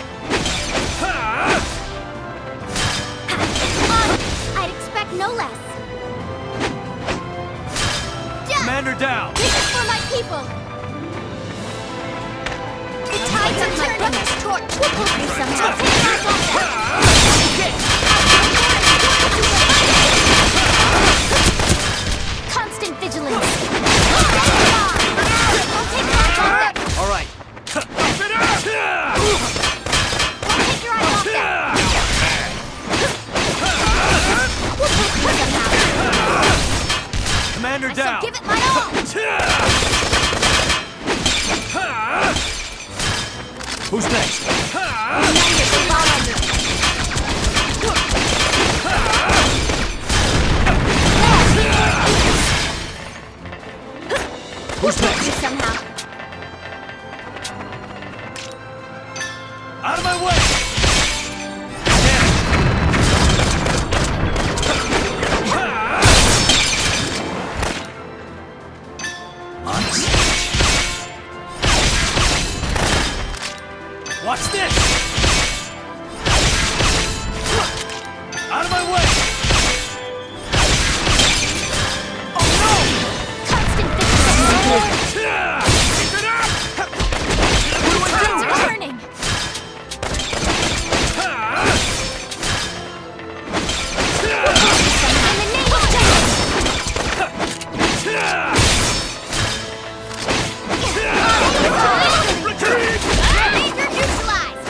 I'd expect no less! Commander down! This is for my people! The tides are turning this torch! We'll poke you somehow! Take your eyes off them! Constant vigilance! Don't take your eyes off them! All right. Don't take your eyes off them! We'll poke you somehow! Commander I down! shall give it my all! Who's next? Who's next? Somehow. Out of my way! Honest. Watch this! Out of my way! Oh no! Constant vigilance! Keep it up! The tides are turning! In the name of Danger neutralized!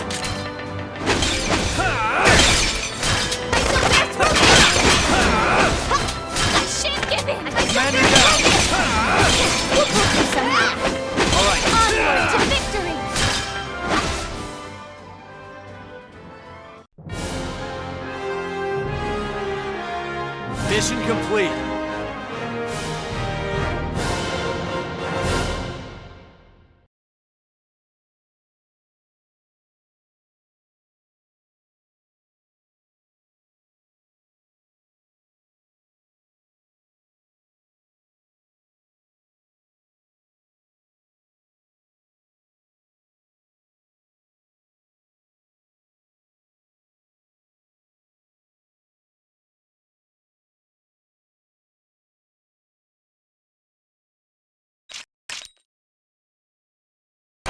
I shall bear through this! I shan't give in! I shall bear through this! We'll poke you somehow! All right. Onward to victory! Mission complete.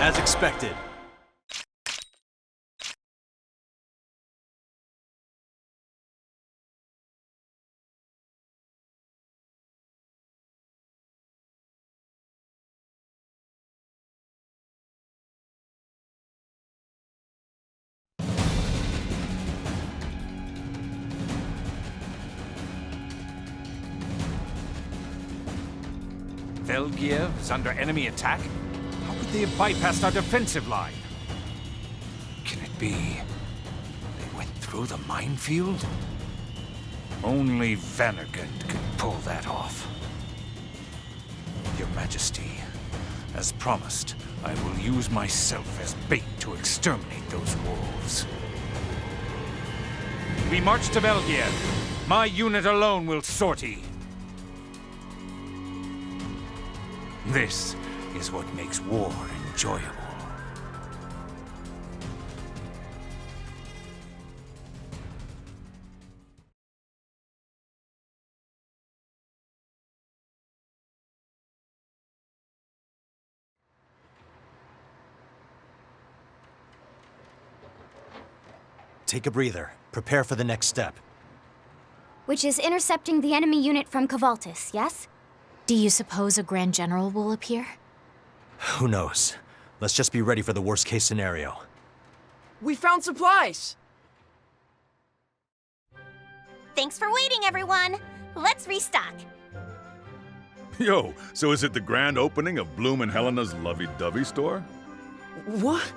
As expected. Velgia is under enemy attack? How could they have bypassed our defensive line? Can it be they went through the minefield? Only Vannergund could pull that off. Your Majesty, as promised, I will use myself as bait to exterminate those wolves. We march to Velgia. My unit alone will sortie. This is what makes war enjoyable. Take a breather. Prepare for the next step. Which is intercepting the enemy unit from Cavaltus, yes? Do you suppose a Grand General will appear? Who knows? Let's just be ready for the worst-case scenario. We found supplies! Thanks for waiting, everyone. Let's restock. Yo, so is it the grand opening of Bloom and Helena's lovey-dovey store? What?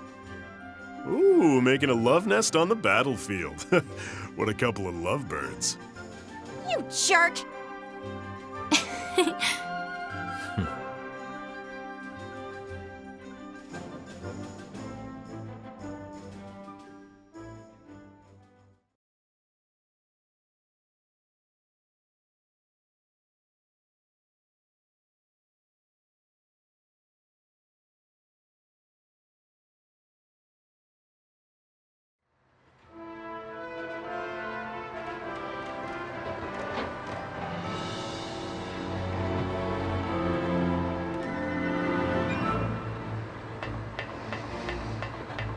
Ooh, making a love nest on the battlefield. What a couple of lovebirds. You jerk!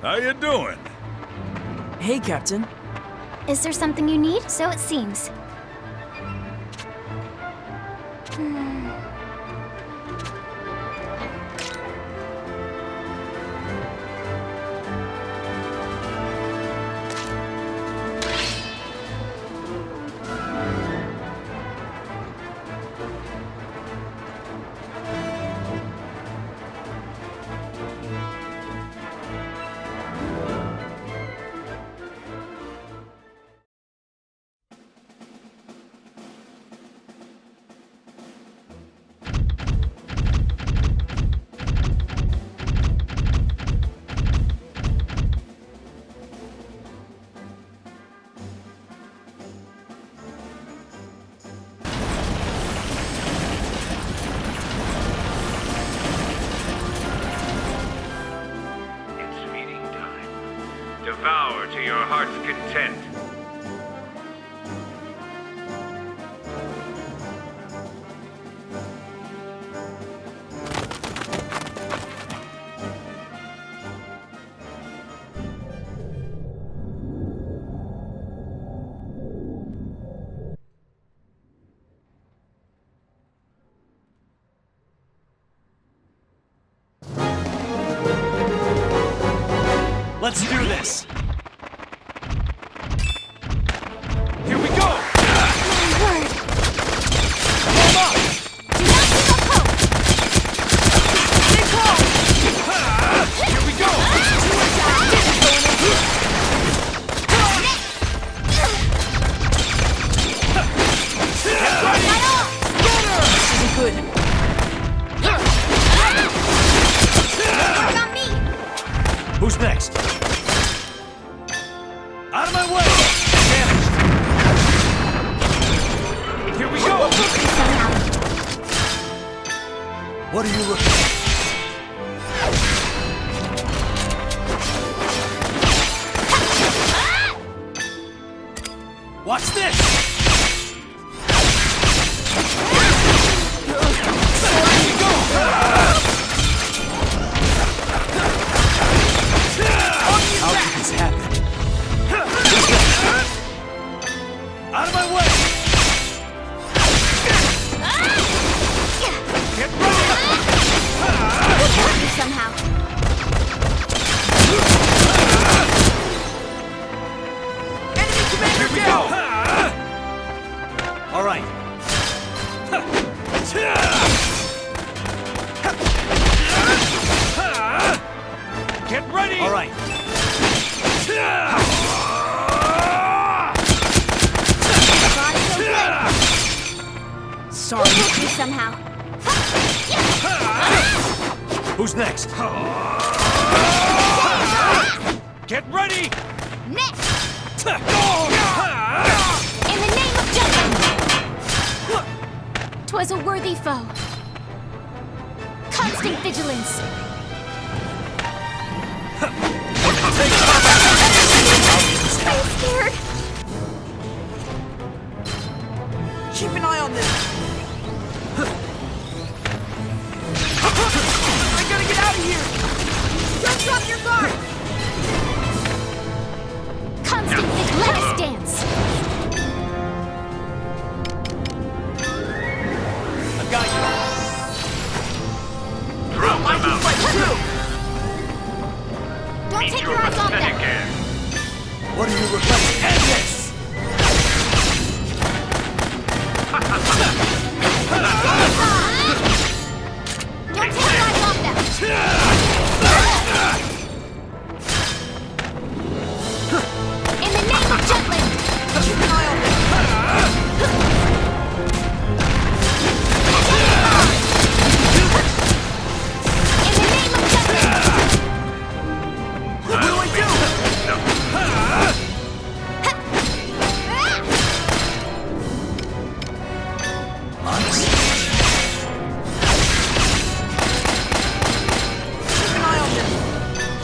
How you doing? Hey, Captain. Is there something you need? So it seems. Devour to your heart's content. Let's do this! Here we go! Word! Warm up! Do not give up hope! Stay calm! Here we go! This isn't good. Work on me! Who's next? Out of my way! Vanished! Here we go! What are you looking at? Watch this! Here we go! Out of my way! Get ready! We'll help you somehow. Enemy commander down! All right. Get ready! All right. Sorry. We'll help you somehow. Who's next? Get ready! Next! In the name of Jutland! 'Twas a worthy foe. Constant vigilance. I'm scared. Keep an eye on this! I gotta get out of here! Don't drop your guard! Constant vigilance. Let us dance. I got you! I can fight too! Don't take your eyes off them. What are you requesting? End this! Don't take your eyes off them. In the name of Jutland. Keep an eye on this! In the name of Jutland. What do I do? Keep an eye on this!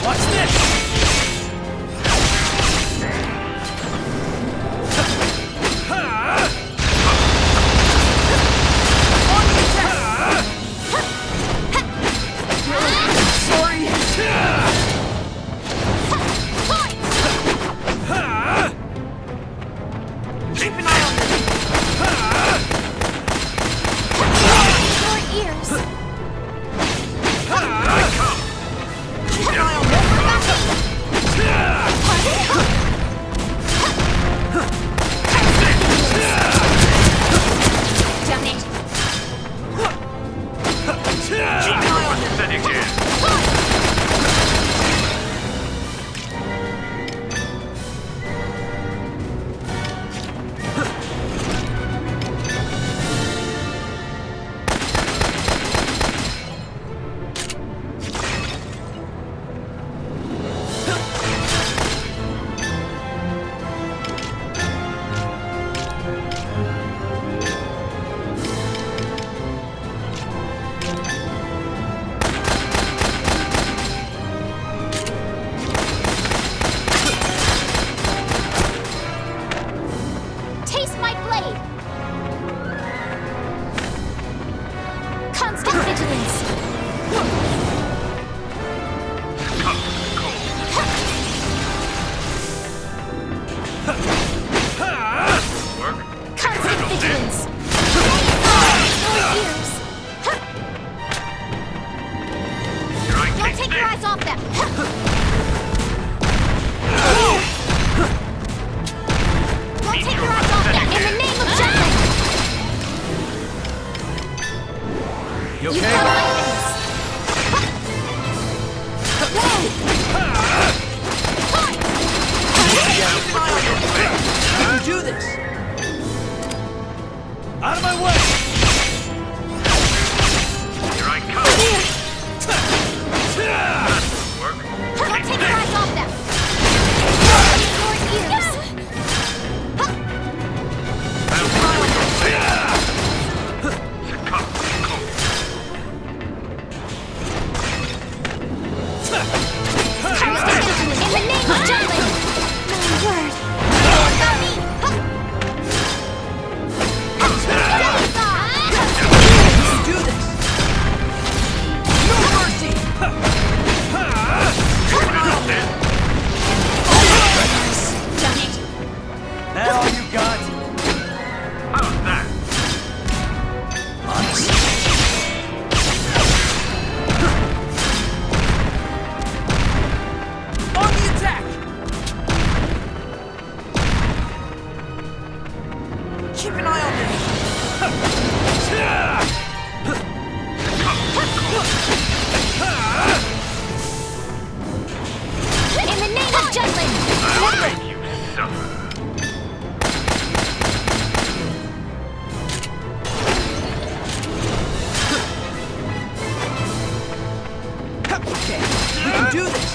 Watch this! On the attack! Sorry! Keep an eye on this! Your ears. Keep an eye on this! Done it. Keep an eye on this! Taste my blade. Constant vigilance. Constant vigilance. Your ears. Don't take your eyes off them. Don't take your eyes off them. In the name of Jutland. You You okay? got my witness. You can do this! Out of my way! Here I come! Don't take your eyes off them. Your ears. Keep an eye on them! In the name of Jutland! I'll make you suffer. Okay, we can do this!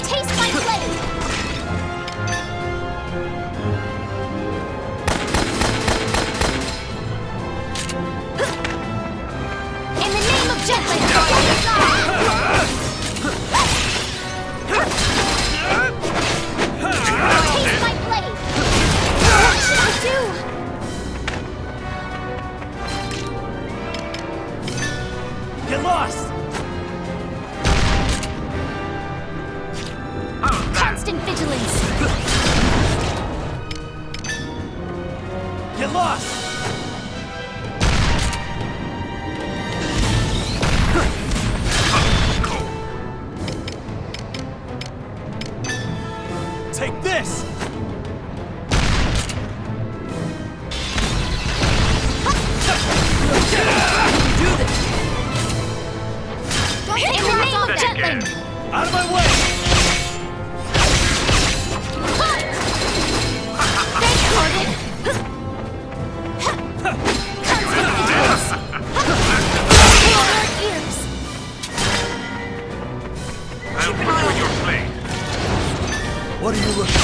Taste my blade! In the name of Jetland! Taste my blade! What should I do? Get lost! Constant vigilance! Get lost! Take this! Do this! In the name of Jetland! Out of my way! Thanks, Gordon! Constant vigilance! Your ears! I'll put you in your place. What are you looking at?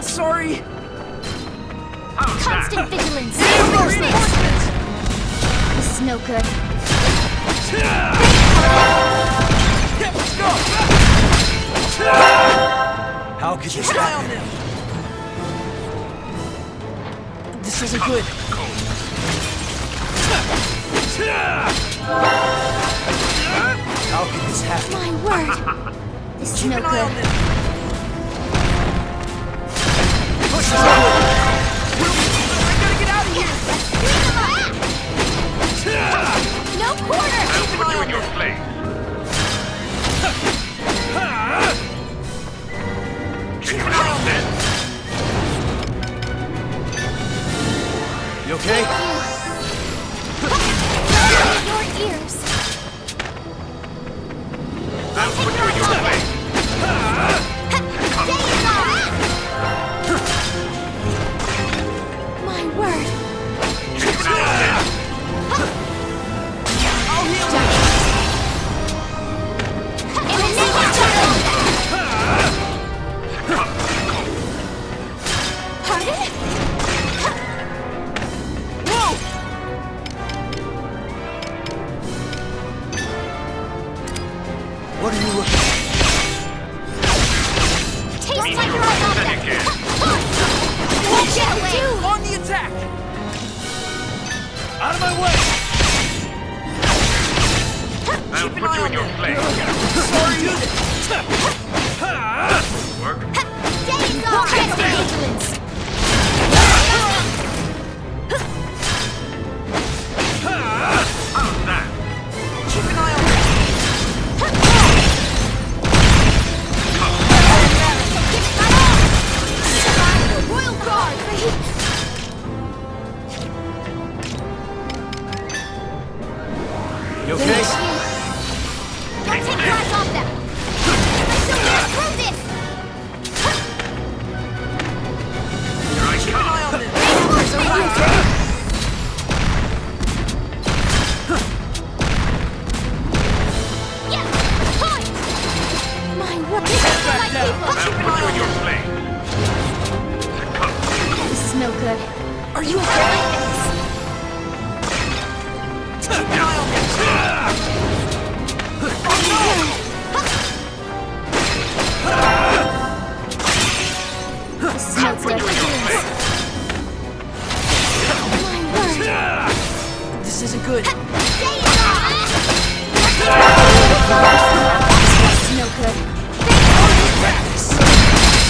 Sorry! Constant vigilance! This is no good. Let's go! How could Keep an eye on them! This isn't good. How could this happen? My word! This is no Keep an eye on good. them! Push is good! I gotta get out of here! No quarter! I'll put you in your place. Keep an eye on them! You okay? Your ears! I'll put you in your place. My word! Keep an eye on them. I'll heal you! In the name of Jetland! Pardon? Whoa! What are you looking at? Taste like your Then object! again. What should I do? On the attack! Out of my way! I'll Keep an put eye you on in your them. place. Sorry! Do this! Work. Days off! Constant vigilance! How's that? Keep an eye on them! Royal Guard! You okay? Don't take your eyes off them! Let's go get through this! Here I come. Reinforcements arriving! Yes! Point! My word! This is for my people! I'll put you in your place. This is no good. Are you okay? Keep an eye on this! This is no good. This isn't good. This is no good.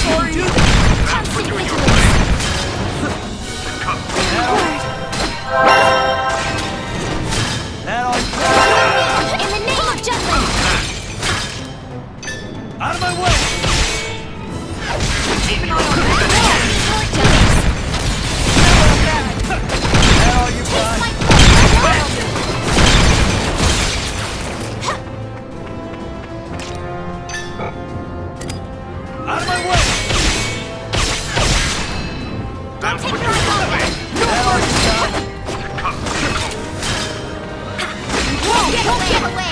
Sorry. Constant vigilance. In the name of Jutland! Out of my way! Keep an eye on that! Now you got. Out of my way! Don't take your eyes off them! Now you got. Won't get away!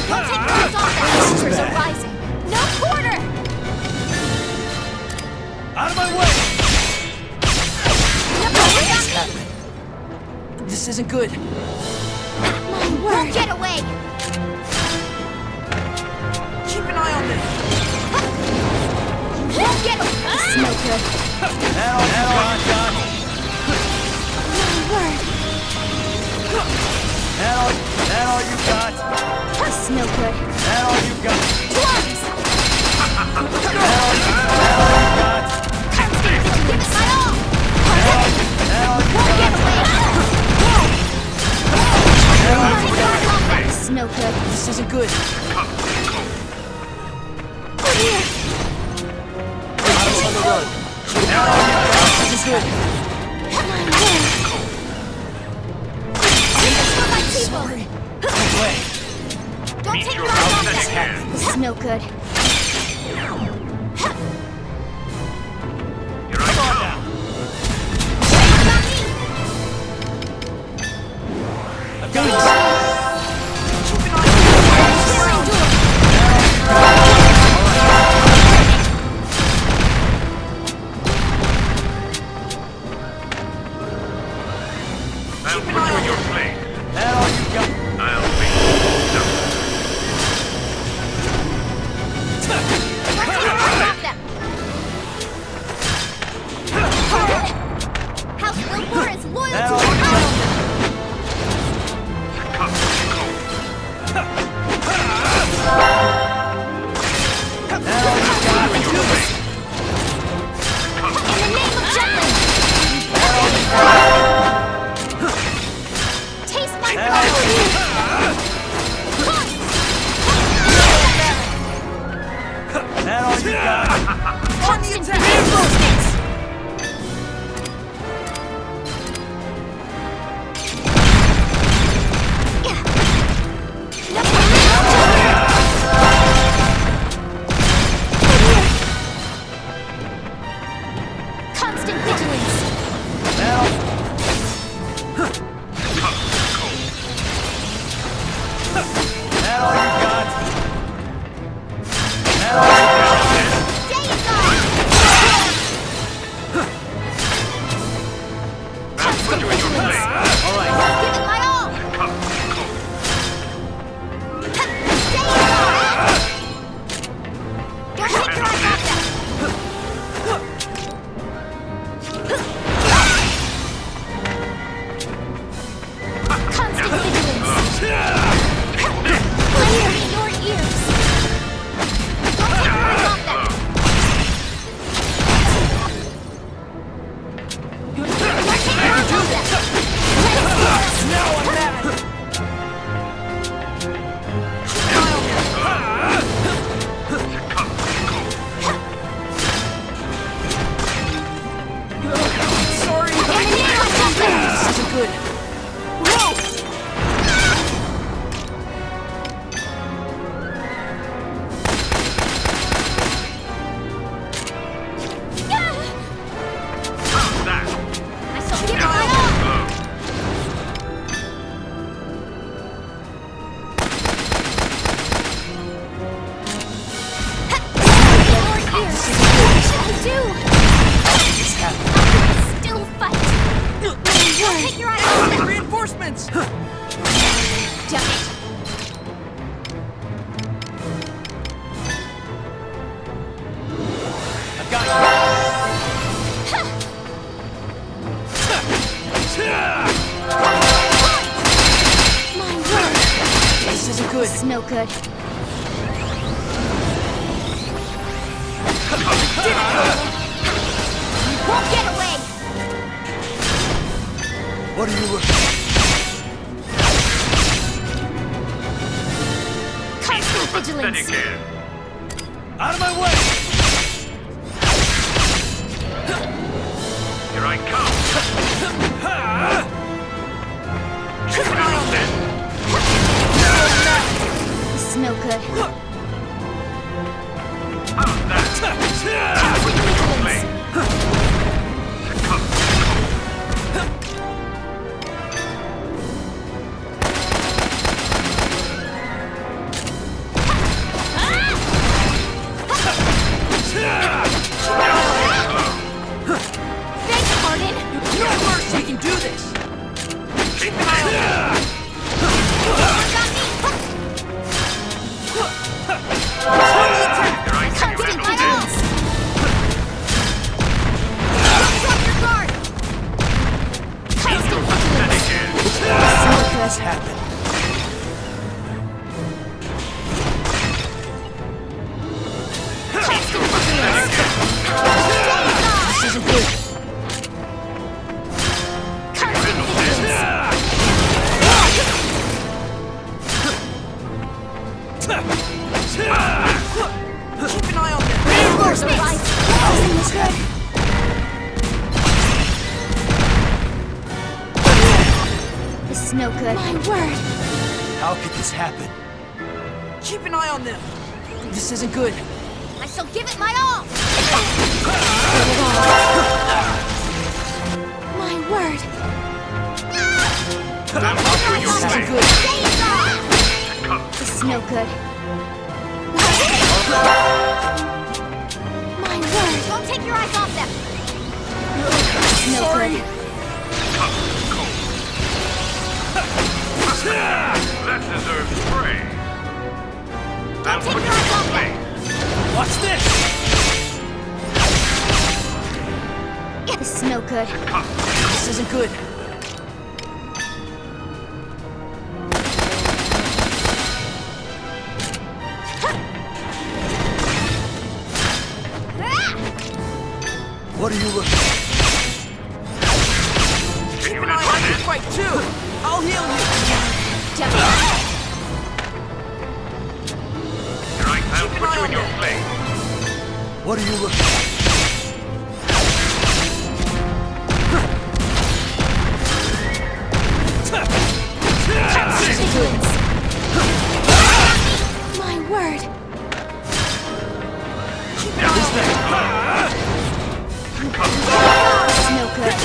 Don't take your eyes off them! Monsters are rising! No quarter! Out of my way! This isn't good. My word! Won't get away! Keep an eye on this! Won't get away! This is no good. Now I got. My word! That all you got? This is no good. That all you got? Plums! That all you got? Give it my all! That all you Won't get got? away! That all you Take your eyes off them! This is no good. This isn't good. On the road. That all you got? This isn't good. My word! This is for my people! Sorry. Away. Don't Meet take your your eyes off outstanding them! hand. This is no good. Here I come. I've got it. I'll put you in your place. That all you got? I'll be. House Wilbur is loyal That to all her you house! That all you got? In the name of Jutland! That all you got? Taste my That all you blood! Done it! I've got you! My word! This isn't good. This is no good. You won't get away! What are you looking at? Constant vigilance! Out of my way! Here I come! Keep an eye on them! This is no good. How's that? With your blade! Thanks, Arden! No mercy! We can do this! Keep an eye on them! Constant vigilance! Drop your guard! Constant vigilance! What's happened? Constant vigilance! This isn't good. Constant vigilance! Keep an eye on them. Reinforcements! Housing is good. This is no good. My word! How could this happen? Keep an eye on them. This isn't good. I shall give it my all! My word! I'm on your This isn't way! good. This is no good. My word! Don't take your eyes off them! This is no good. That deserves praise. Don't take your eyes off them! Watch this! This is no good. This isn't good. What are you looking at? Keep an eye on your fight too! I'll heal you! Done it. Here I come, put you in your place. What are you looking at? This isn't good. My word! Who's that? This is no good.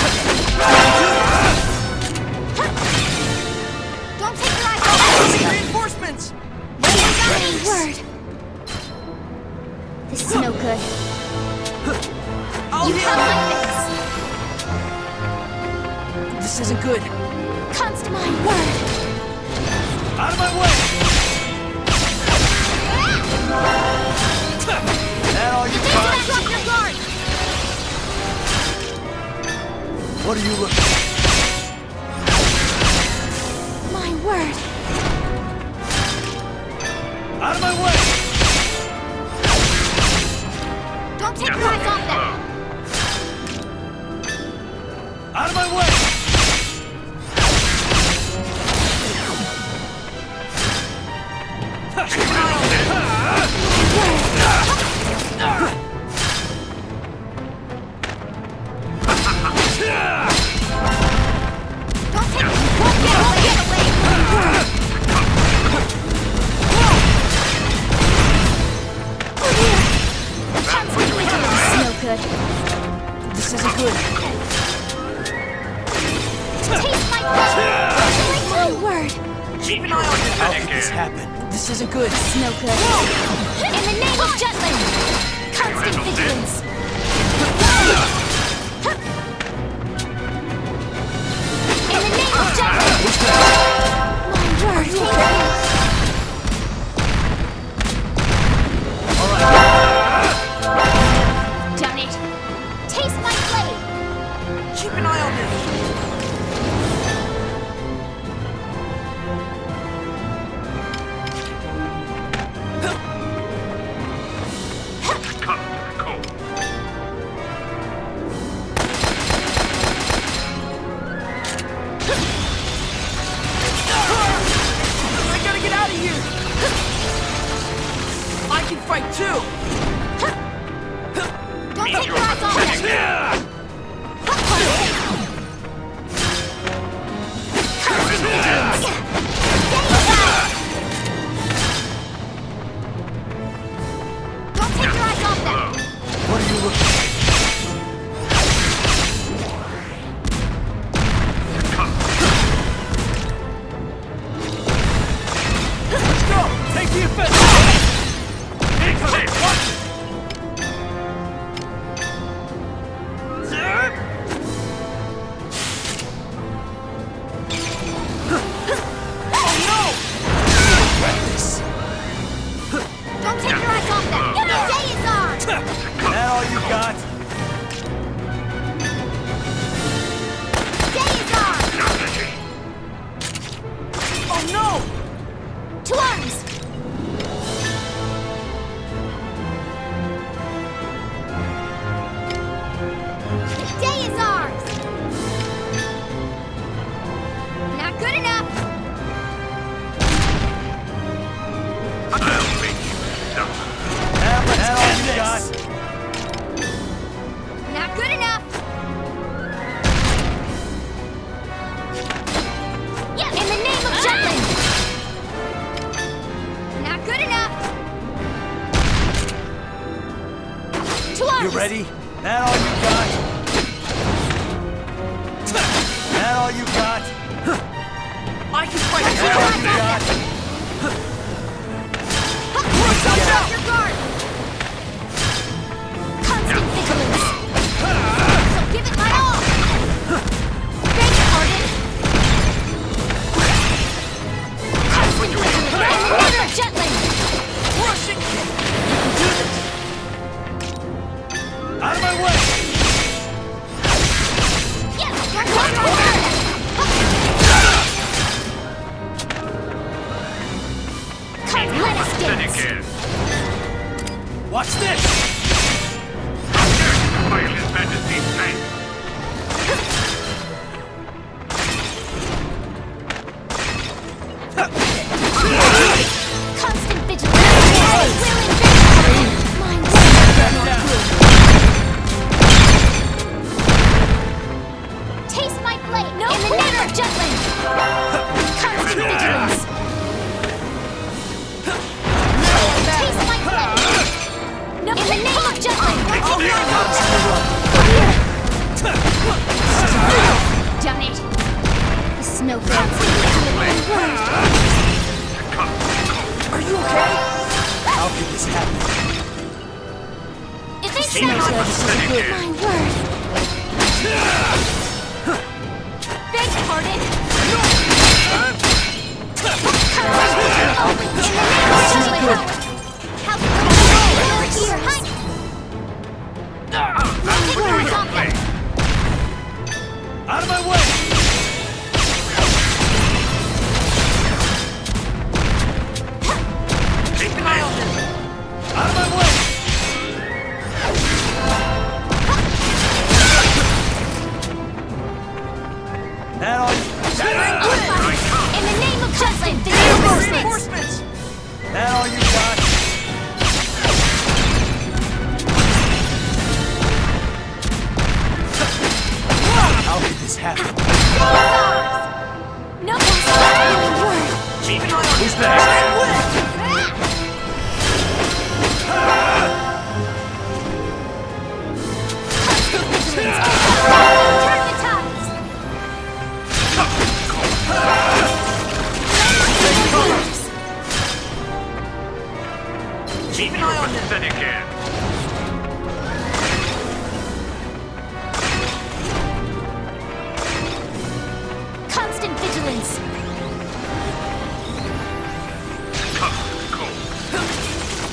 Don't take your eyes off them! Reinforcements! My word! This is no good. I'll You heal have you. my fix! This isn't good. Const my word! Out of my way! That all you got? Drop your guard! What are you looking at? My word! Out of my way! Don't take your eyes off them! Out of my way! Don't take Won't get away! Get away! Constant vigilance! No good. This isn't good. Taste my blood! My word! Keep an eye on it. How could this happen? This isn't good. This is no good. In the name of Jutland! Constant vigilance! In the name of Jutland! fight too! Don't take your eyes off them! Don't take your eyes off them! What are you looking at? Let's go! Take the offensive! Don't take your eyes off them! The day is on! That all you got? Day is on! Oh no! To arms! The day is ours! Not good enough! That all you got? Not good enough! Yeah, in the name of Jutland! Not good enough! To arms! You ready? That all you got? That all you got? I can fight Take that your all eyes you off got? Watch out your guard! Constant vigilance! So give it my all! Beg your pardon! Constant vigilance! And never Jutland! Rush it! Out of my way! Yeah, don't walk away! Let us dance! Watch this! Constant vigilance! I will invade! Mine taste my blade! No in the name of Jutland! Constant vigilance! Taste my blade! No, in the name of Jutland! Done it! The snow Are you okay? How could this happen? If they say my word! Beg pardon! Out of my way! Keep an eye on them! Out of my way! That all you... In the name of Jutland, the reinforcements! That all you got? How did this happen? No word! Keep an eye on who's next? Turn the tides! Keep an eye on them! Constant vigilance!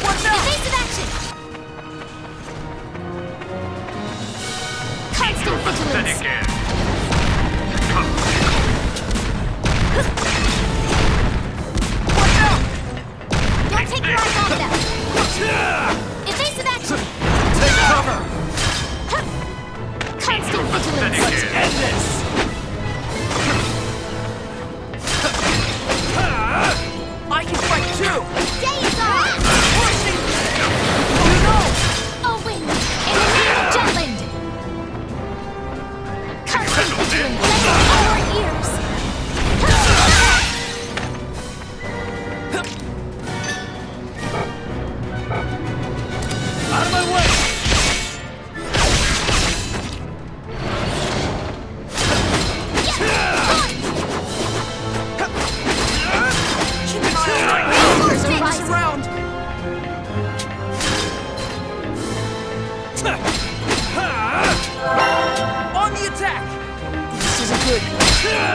Watch out! Evasive action! Constant vigilance! Watch out! Don't take your eyes off them! Evasive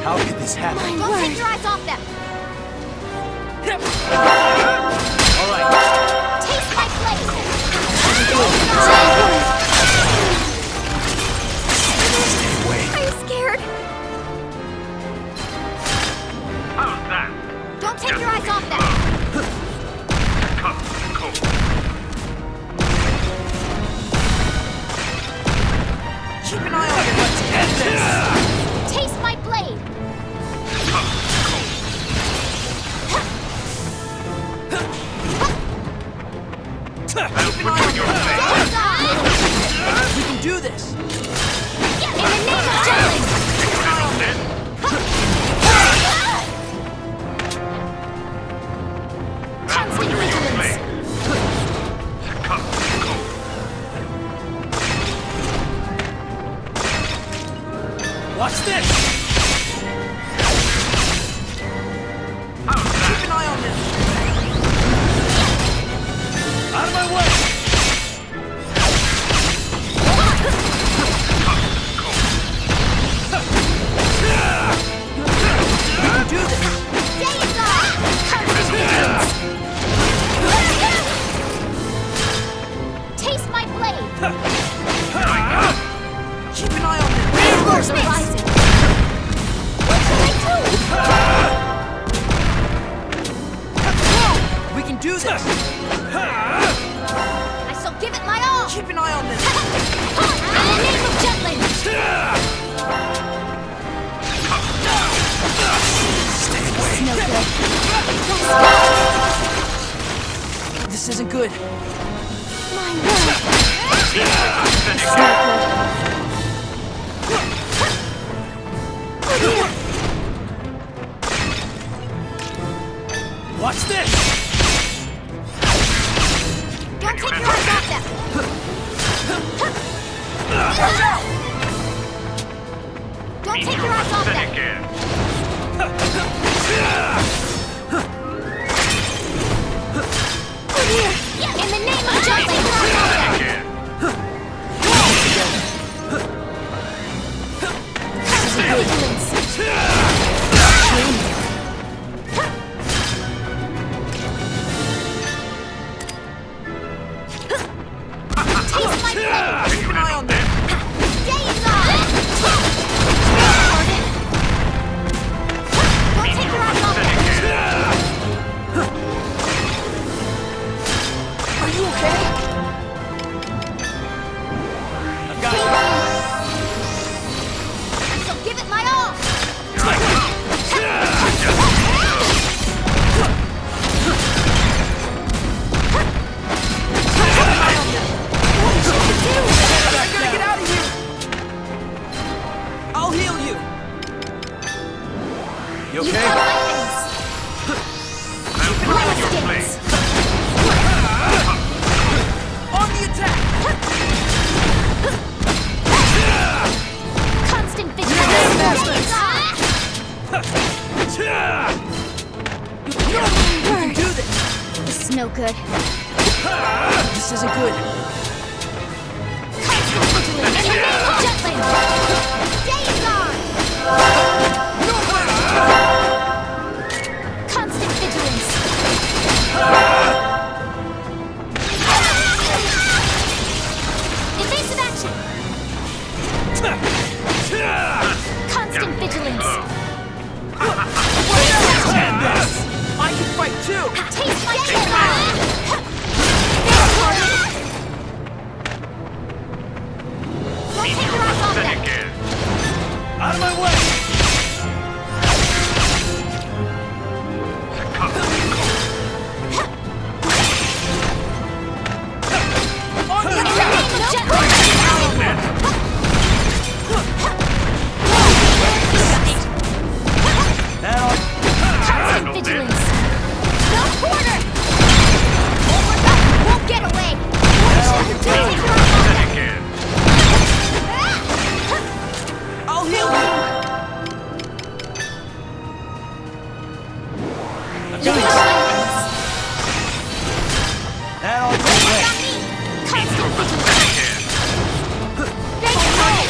happen? How could this happen? Don't take your eyes off them! All right. Taste my blade! Are you scared? How's that? Don't take your eyes off them! Keep an eye on it. Let's end this. Taste my blade! Keep an eye on it. We can do this. In the name of Judgment! Keep an eye on it. Constant vigilance! Watch this. Keep an eye on this. Out of my way. We can do this. Days off! Constant vigilance! Taste my blade! Keep an eye on this. Reinforcements are rising! What shall I do? We can do this. I shall give it my all! Keep an eye on this. In the name of Jutland! Stay away. No good. This isn't good. My word! Watch this. Don't take your eyes off them! Don't take your eyes off them! In the name of Jutland! Taste my blade! Keep an eye on this. Days off! Don't take your eyes off them! Are you okay? I've got it. I shall give it my all! I gotta get out of here. I'll heal you. You You okay? cut my face! Blade stings! On the attack. Constant vigilance! We can do this. This is no good. This isn't good. Constant vigilance! In the name of Jutland! Days on! Constant vigilance! Evasive action! Constant vigilance! I can fight too. Taste my killer! Don't take your eyes off them! Out of my way. On the In the attack. name of Jutland! Constant vigilance! No quarter! Won't get away! Don't take your eyes off them! I'll heal you. That'll go away. Constant vigilance! Break away!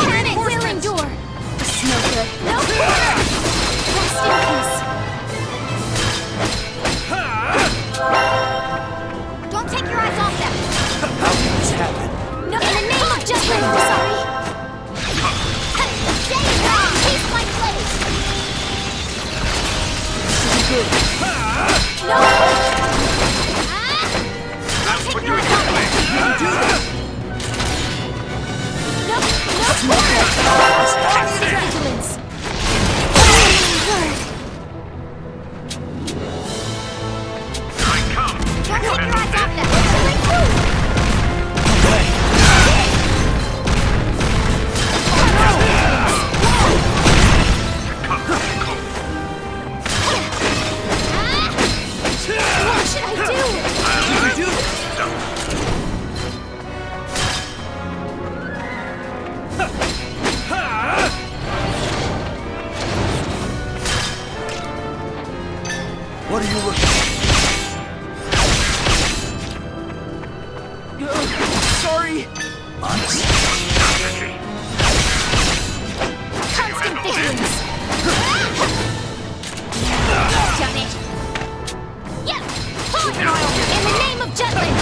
Panic will endure. This is no good. No quarter! Rest in peace. Don't take your eyes off them. How can this happen? No, in the name of justice, I'm sorry. Stay down! Taste my blade! This isn't good. No! Don't take your eyes off them. You can do this. No quarter! Constant vigilance. Don't take your eyes off them. Bring through. What should I do? You can do this. What are you looking at? Sorry. Honest. Constant vigilance. Done it. Yeah. In the name of Jutland.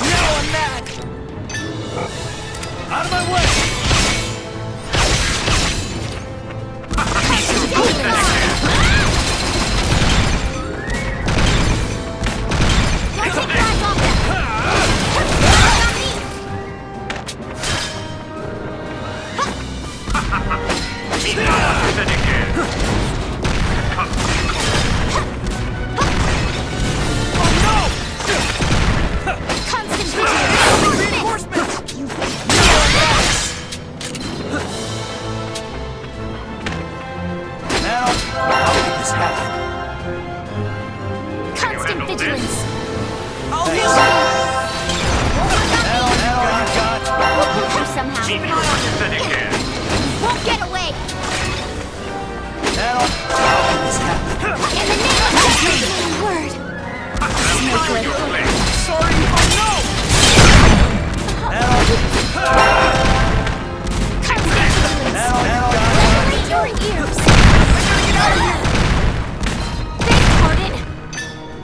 Now I'm mad. Out of my way.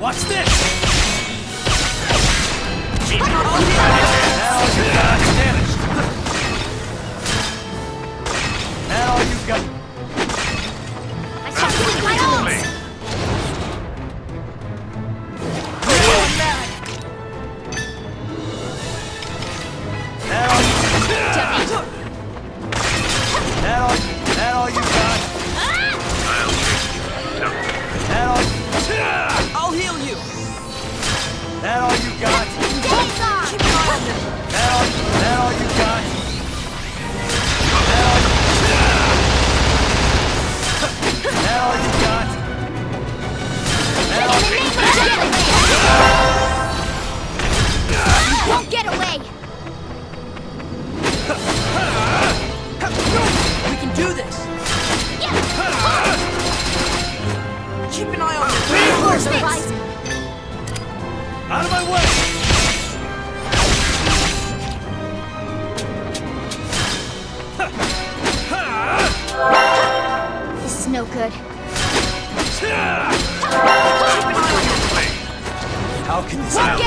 Watch this! Now you've got... I can't believe my arms! That all you got? I'll heal you! That all you got? Keep an eye on them! That all you got? That all you got? You won't get away! We can do this! Keep an eye on them! Reinforcements! Out of my way! This is no good. How can this happen?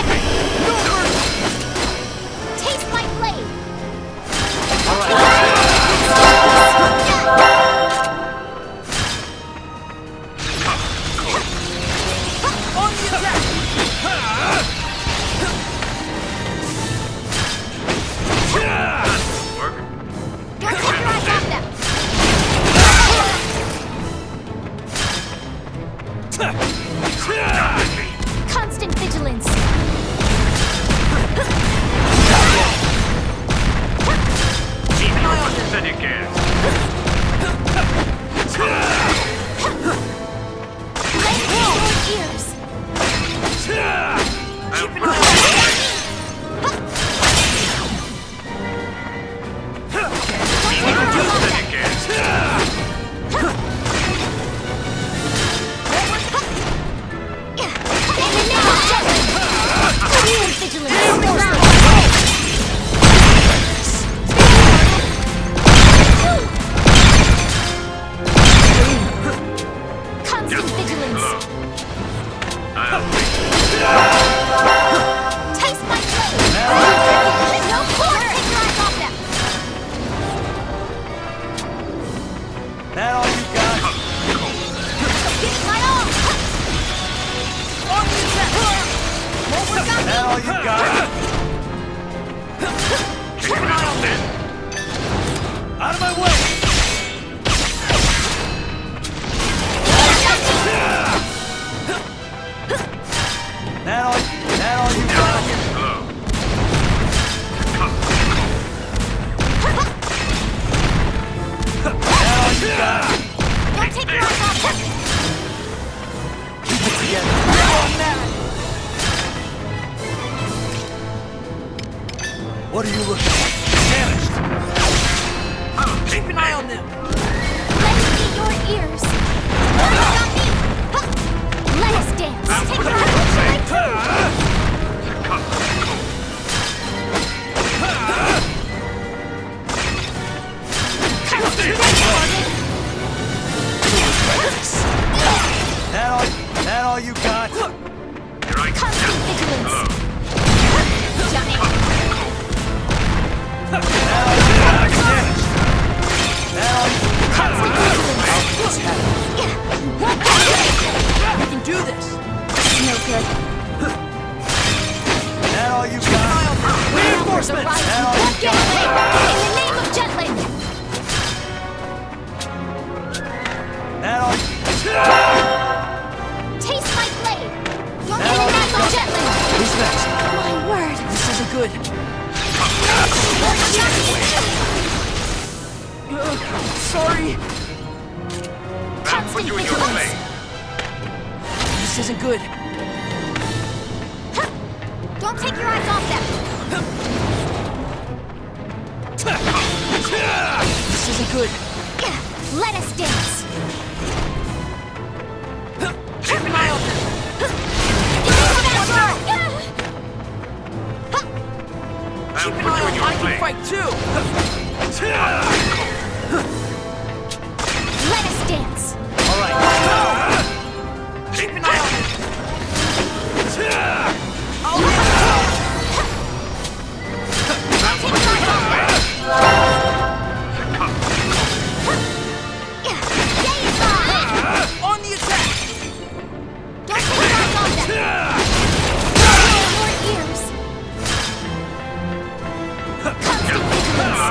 What are you looking at? Vanished! Keep an eye on them! Let us be your ears! Not me! Huh. Let us dance! Take your That all you got? constant vigilance! Johnny! Constant vigilance! We can do this! No good. That all you got? Reinforcements! What get away! In the name of Jetland! That all Taste my blade! Don't get an knife on Jetland! Who's next? My word! This isn't good. Sorry. Constant vigilance! This isn't good. Don't take your eyes off them! This isn't good. Let us dance! Keep an eye on them. Keep an eye on them. I can fight too. Let us dance! All right. Keep an eye on them. On the attack! Don't take your eyes off them! Your ears! Constant vigilance!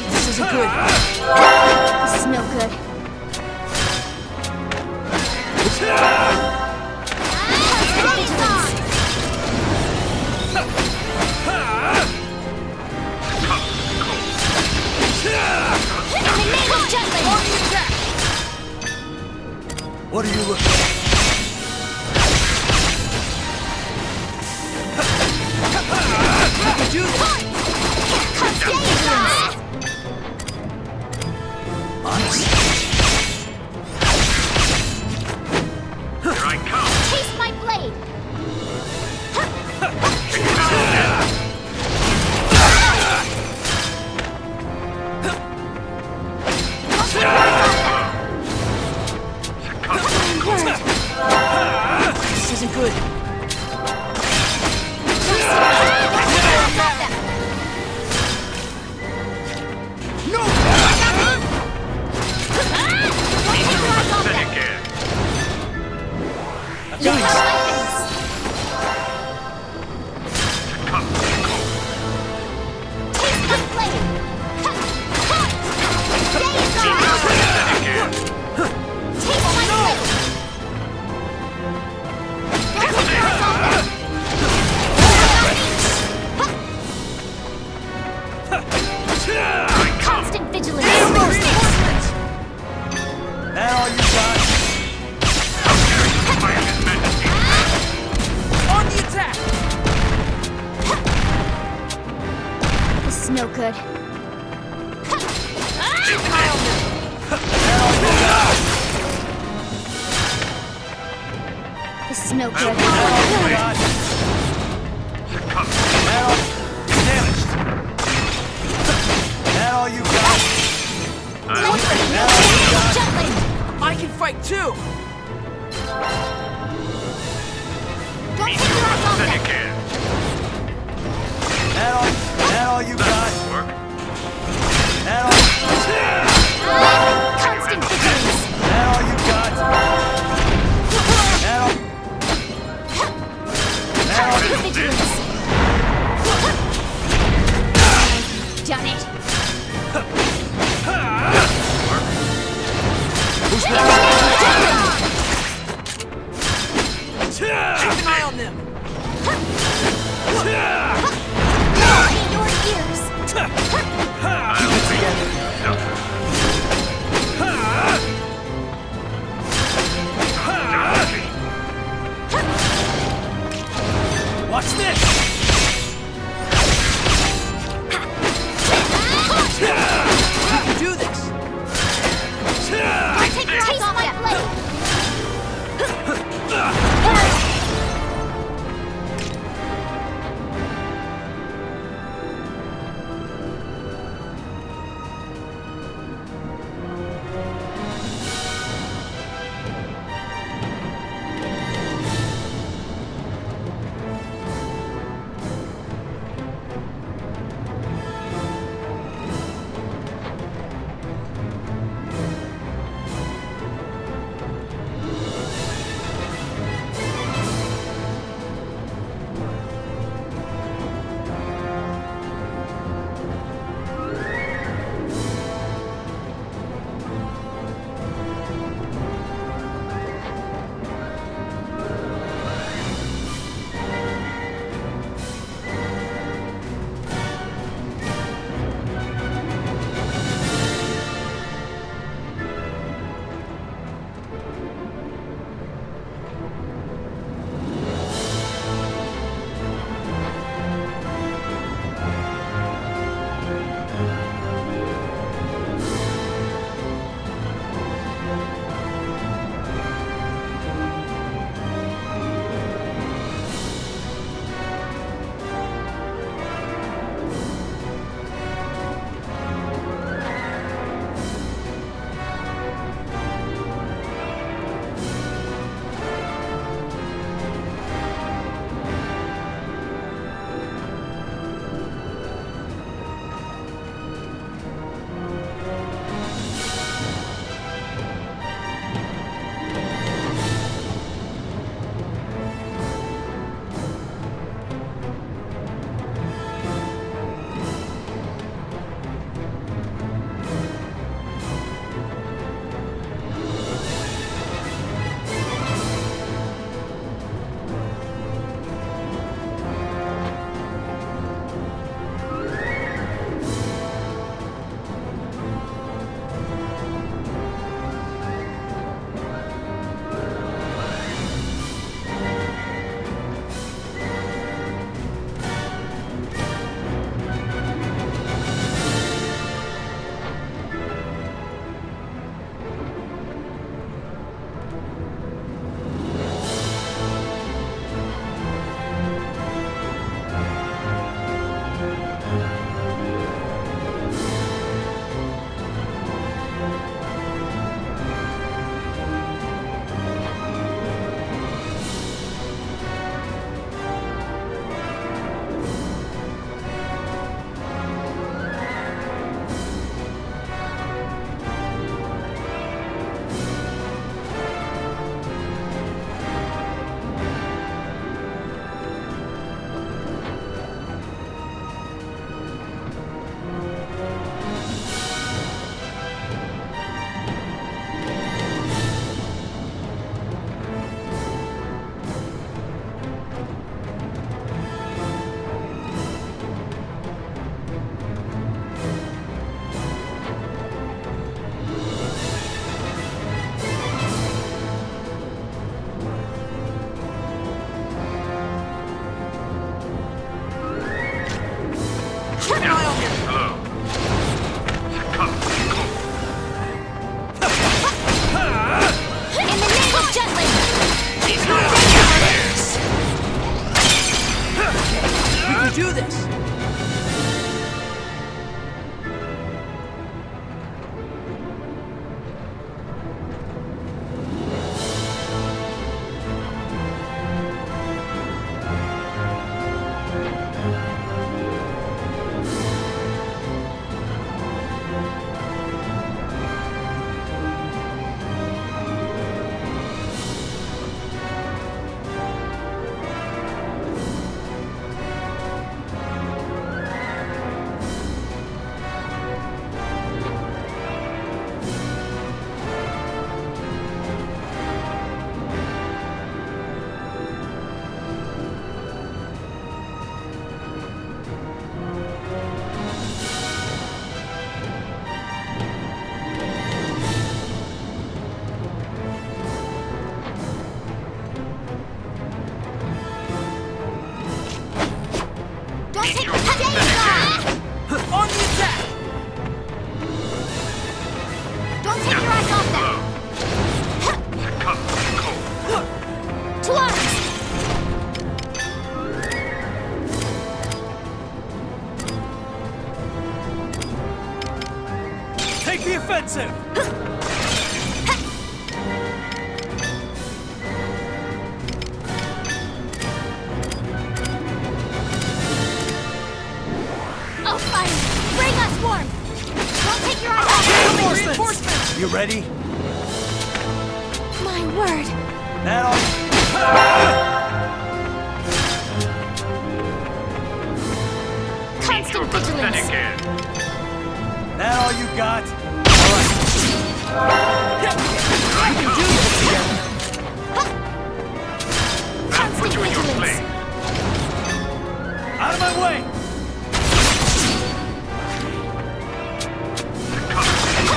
This isn't good. This is no good. Constant vigilance! In the name of Jetland! On the attack! What are you looking at? We can do this. Constant vigilance! Honest? Here I come. Taste my blade! This isn't good. No! Constant vigilance! That all you got? On the attack! This is no good. Keep an eye on them. This is no good. That all you got? I can fight too. Don't take your eyes off them. That all you got? That all Constant vigilance! That all you got? Constant vigilance! Done it! Who's Keep an eye on them. your ears! the offensive! Oh, fire! Bring us warm! Don't take your eyes off! Reinforcements! You ready? My word! That all... Constant vigilance! That all you got? Alright. We can do this together! Constant vigilance! Out of my way!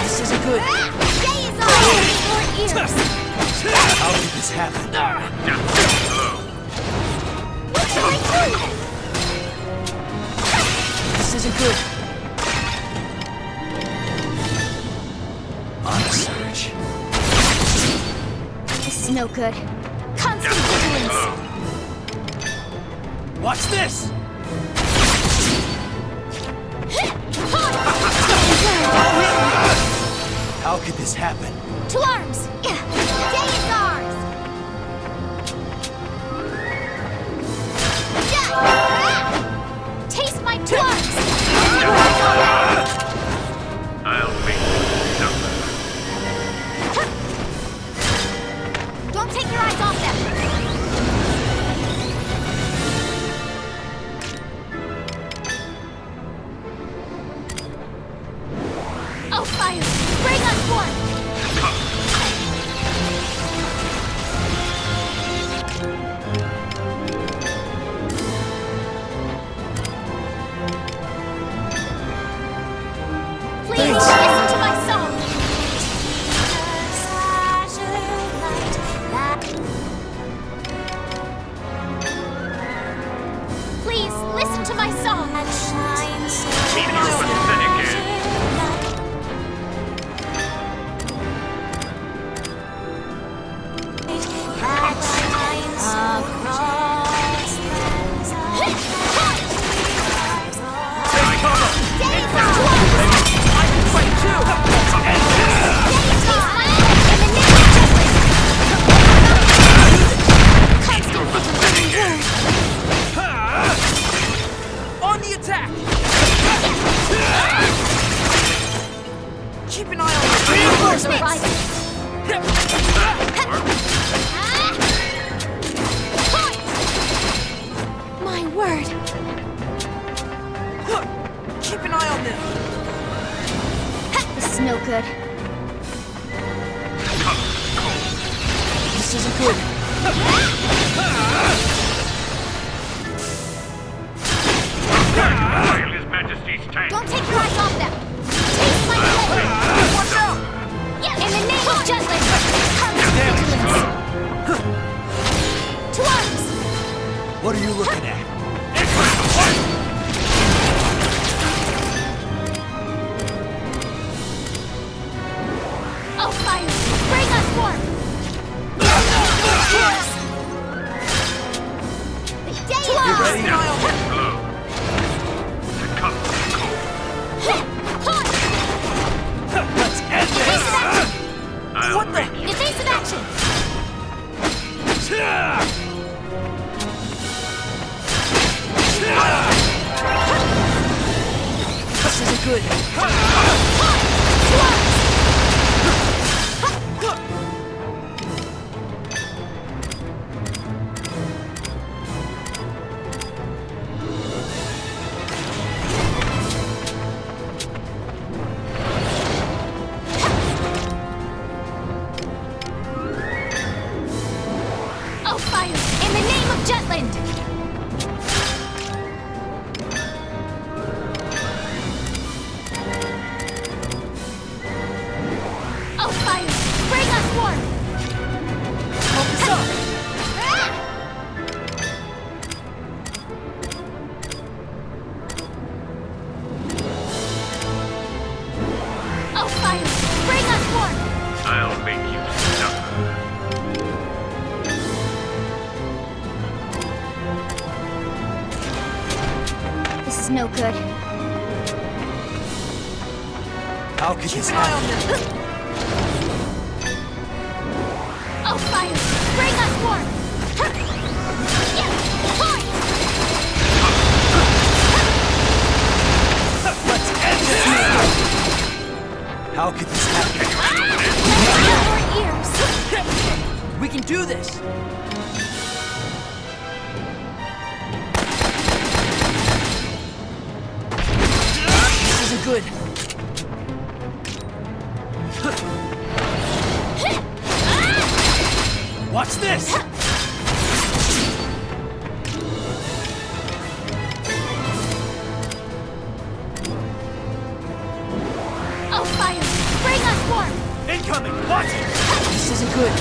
This isn't good. Day is on your ears! How did this happen? What shall I do? This isn't good. On the surge. This is no good. Constant vigilance! Watch this! How could this happen? To arms! Day is ours! Taste my two arms! I'll make Don't take your eyes off them! Oh, fire! Bring us warm! Please listen to my song! Please listen to my song! Keep your pathetic end. On the attack! Keep an eye on the reinforcements! My word! Keep an eye on them! This is no good. This isn't good. His Majesty's tank. Don't take your eyes off them! Taste my blade! Watch out! In the name of justice! Constant vigilance! To arms! What are you looking at? Oh, fire! Bring us warm! The day is You ready? Let's end this! What the? Evasive action! This isn't good. Oh, fire! In the name of Jutland! Oh, fire! Bring us warm! Focus up! Oh, fire! Bring us warm! I'll make you suffer. This is no good. How could this Keep an eye happen? on them! Oh, fire! Bring us warm! Point! Let's end this! How could this happen? Your ears! We can do this! This isn't good. Watch this! Oh, fire! Bring us warm! Incoming! Watch it! This isn't good.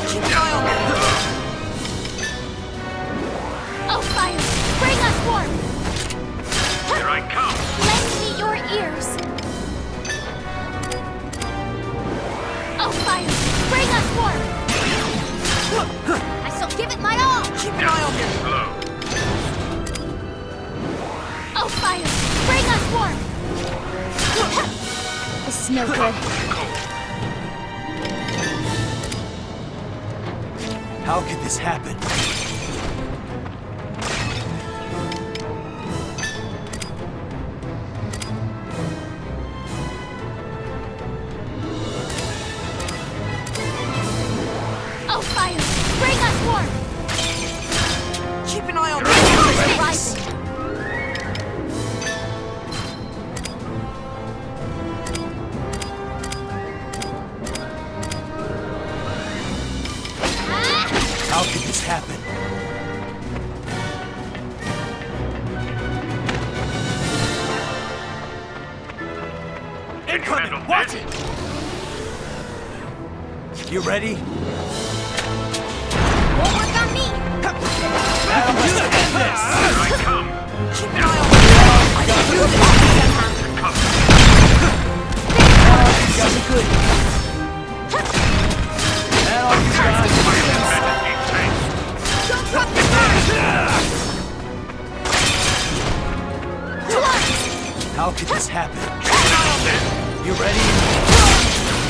Keep an eye on them! Oh, fire! Bring us warm! Here I come! Lend me your ears! Oh, fire! Bring us warm! I shall give it my all! Keep an eye on them! Oh, fire! Bring us warm! This is no good. How could this happen? Oh, fire! Bring us warm! Keep an eye on them! Rising! How could this happen? Incoming! Watch it! You ready? Won't work on me! Let's end this! Here I come! Keep an eye on them! I can do this somehow! This isn't good. That all you got? Don't drop the burn! How could this happen? You ready?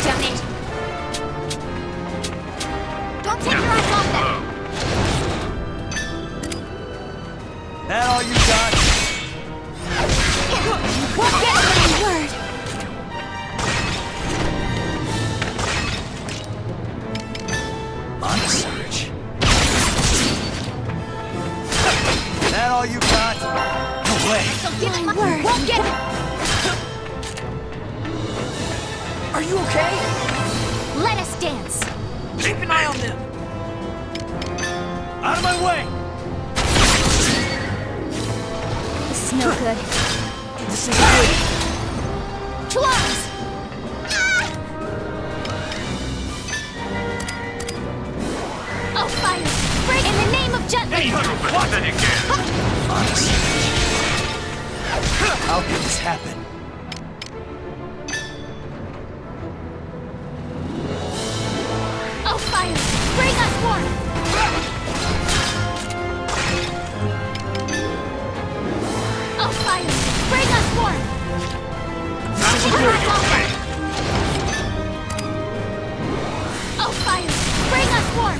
Damn it! Don't take your eyes off them! That all you got? Won't get any word! On the search. That all you got? No way. So give it my word! Won't get it! Are you okay? Let us dance! Keep an eye on them! Out of my way! This is no good. This isn't good. To arms! Oh, fire! Break in the name of Jutland! On the search. How could this happen? Oh, fire! Bring us warm! Oh, fire! Bring us warm! Oh, fire! Bring us warm!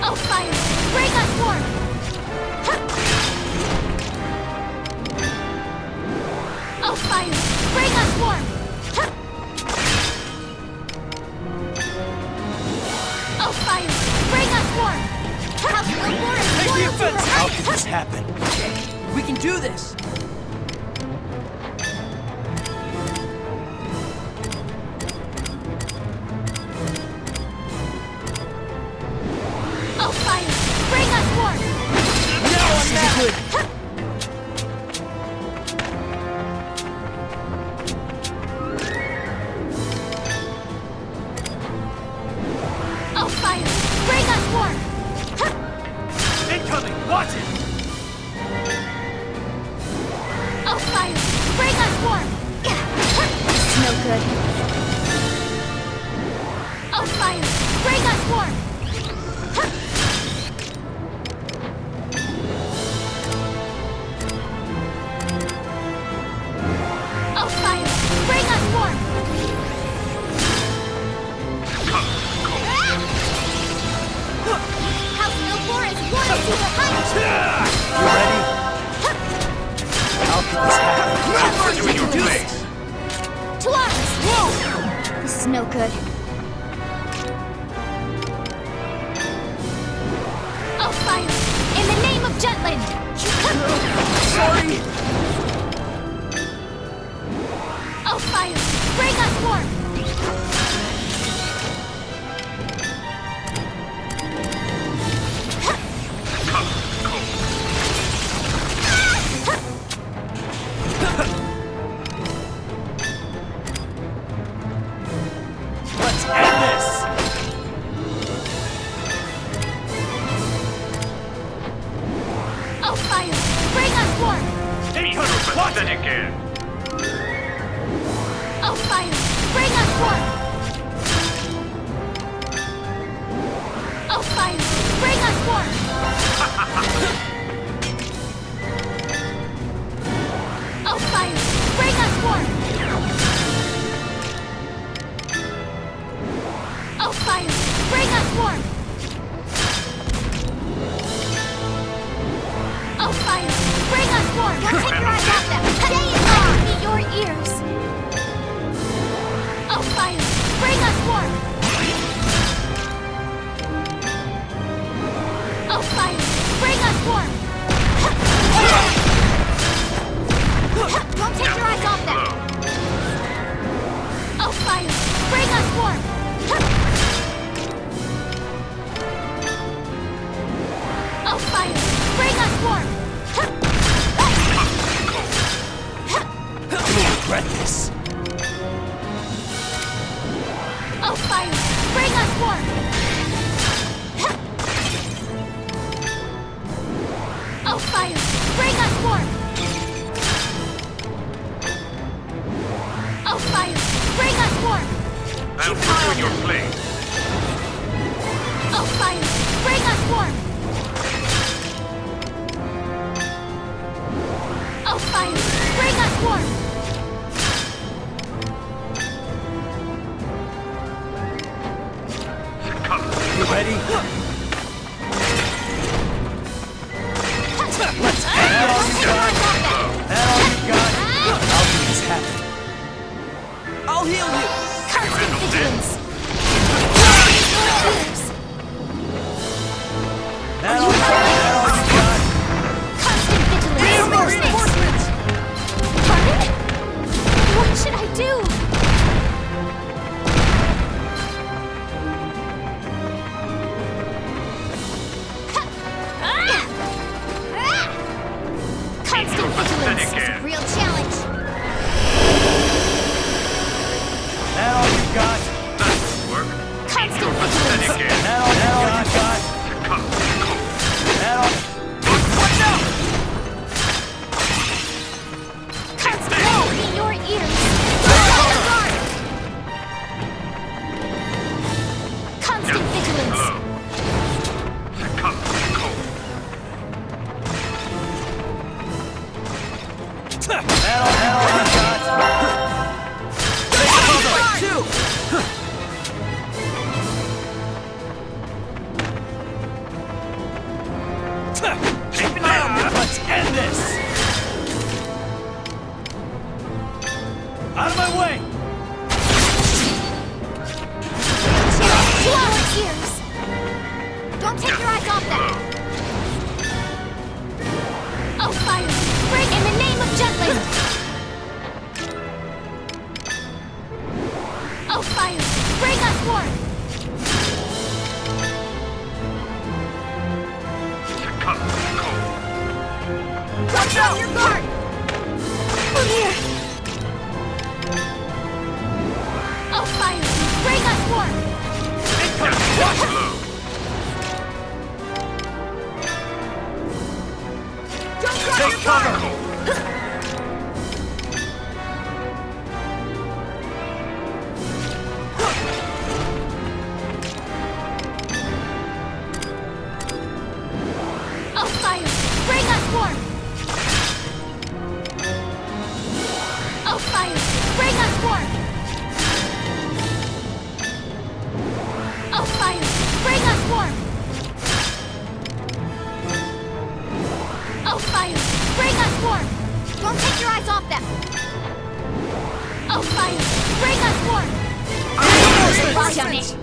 Oh, fire! Bring us warm! Oh, fire! Bring us warm! Oh, fire! Bring us warm! How could this happen? We can do this! Oh, fire! Bring us warmth! Oh, fire! Bring us warmth! House Milfour is wanted to the hunt! You ready? How can this happen? You in your face! To arms! Whoa! This is no good. Oh, fire! In the name of Jutland! Sorry! Oh, fire! Bring us warmth! Let's end this! Oh, fire! Bring us warmth! Pathetic end! Oh, fire! Bring us warmth! Oh, fire! Bring us warmth! Oh, fire! Bring us warmth! Oh, fire! Bring us warmth! Oh, fire! Bring us warmth! Don't take your eyes off them! Stay in line! Me your ears! Oh, fire! Bring us warmth! Oh, fire! Bring us warmth! Don't take your eyes off them! Oh, fire! Bring us warmth! Oh, fire! Bring us warmth! You'll regret this. Oh, fire! Bring us warmth! Oh, fire! Bring us warmth! Oh, fire! Bring us warmth! I'll put you in your place. Oh, fire! Bring us warmth! Oh, fire! Bring us warmth! You ready? Let's end all you got! That all you got? How can this happen? I'll heal you! Constant vigilance! That all you got? Constant vigilance! Reinforcements! Pardon? What should I do? Constant vigilance is a real challenge. That all you got? Constant vigilance. That all you got? That all... Watch out! Constant in your ears. Constant vigilance. That all you got? Fight too! Keep an eye on me! Let's end this! Out of my way! To our ears. Don't take your eyes off them. Oh, fire! Bring in the name of Jutland. Oh, fire! Bring us warmth. Watch out! Your guard! From here! Oh, fire! Bring us warmth! Watch it! Don't drop Take your cover! guard! weapons!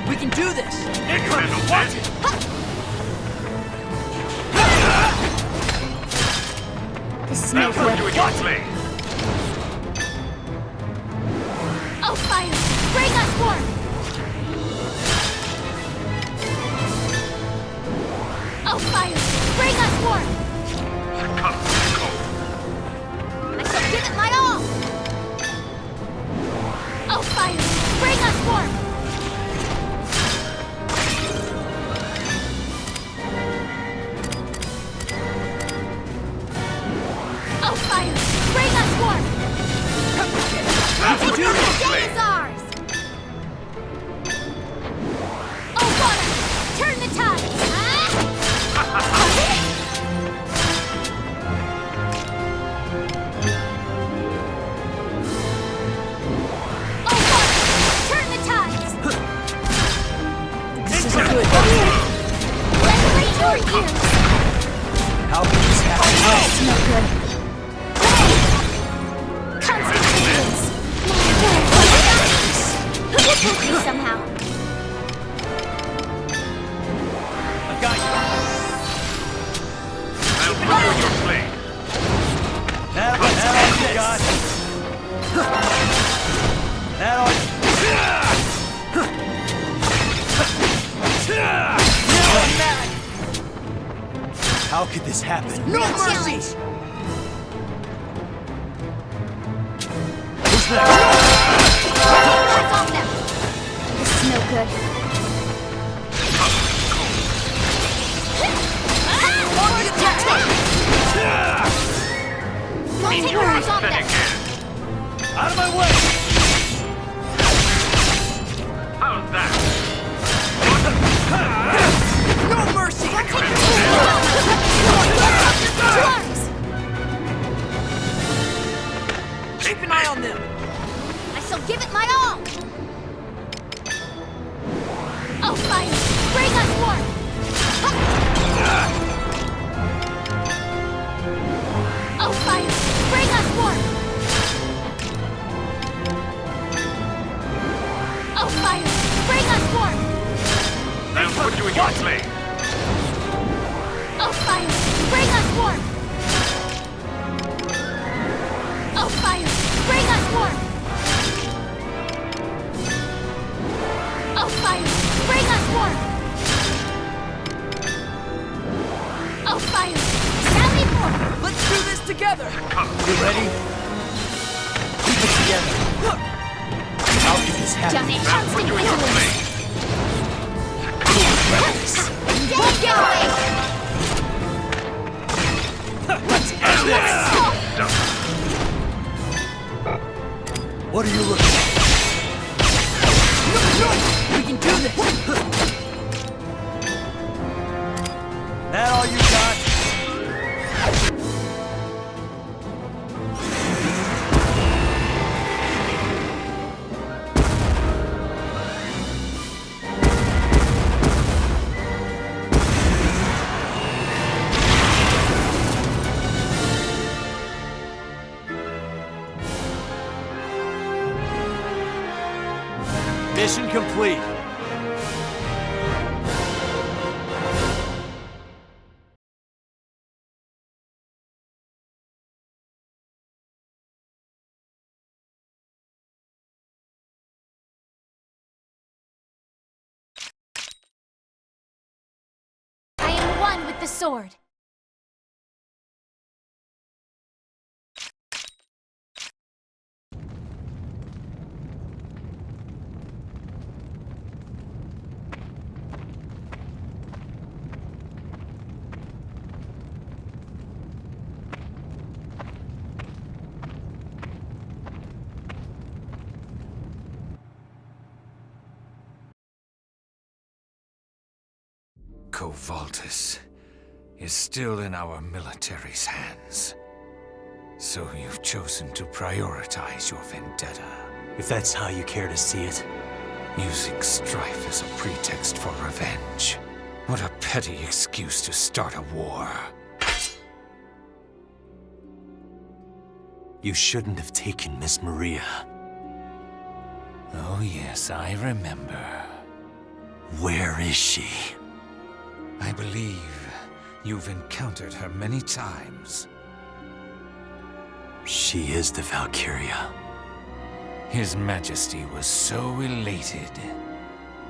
We can do this! Incredible! Watch it! This is no good. Watch me! Oh, fire! Bring us warm! Oh, fire! Bring us warm! I shall give it my all! Oh, fire! Bring us warm! Oh, fire! Bring us warm! That's what you're The day is ours! Oh, water! Turn the tide! Oh, water! Turn the tides! This isn't good. Regulate your ears! How can this happen? It's no good. Constant vigilance! We'll pull through somehow. I've got you. I'll ruin your plane. That all you got. That all you... How could this happen? No mercy! Who's next? Hands off them! This is no good. Don't take your eyes off them! Out of my way! How's that? No mercy! Don't take your eyes off them! Keep an eye on them! I shall give it my all! Oh, fire! Bring us warm! Oh, fire! Bring us warm! Oh, fire! Bring us warm! They'll put you in your plane. Oh, fire! Bring us warm! Oh, fire! Bring us warm! Oh, fire! Bring us warm! Oh, fire! Sally forth! Let's do this together! You ready? Keep it together. How can this happen? Done it! Constant vigilance! Don't get away! Let's end this! What are you looking at? No! We can do this! That all you got? Mission complete. sword. Covaltus is still in our military's hands. So you've chosen to prioritize your vendetta. If that's how you care to see it. Using strife as a pretext for revenge. What a petty excuse to start a war. You shouldn't have taken Miss Maria. Oh yes, I remember. Where is she? I believe you've encountered her many times. She is the Valkyria. His Majesty was so elated.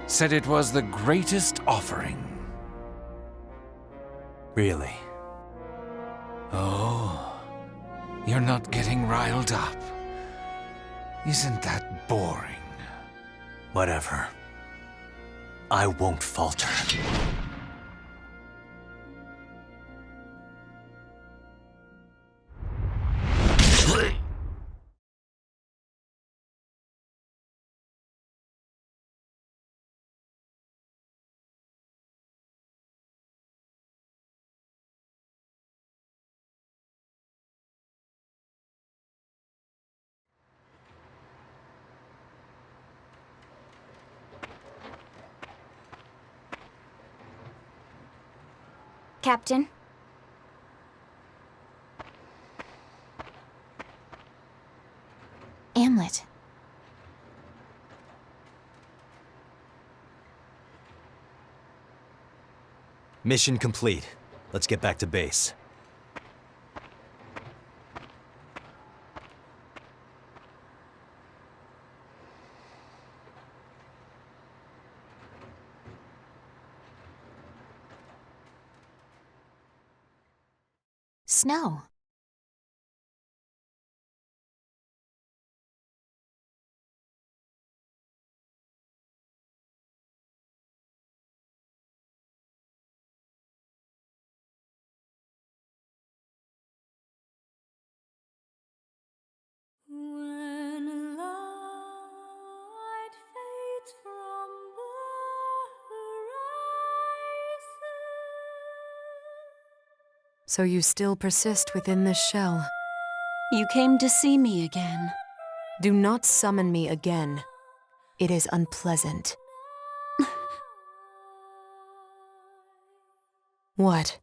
Said it was the greatest offering. Really? Oh, you're not getting riled up. Isn't that boring? Whatever. I won't falter. Captain? Amlet. Mission complete. Let's get back to base. Snow. When light fades from the horizon. So you still persist within this shell. You came to see me again. Do not summon me again. It is unpleasant. What?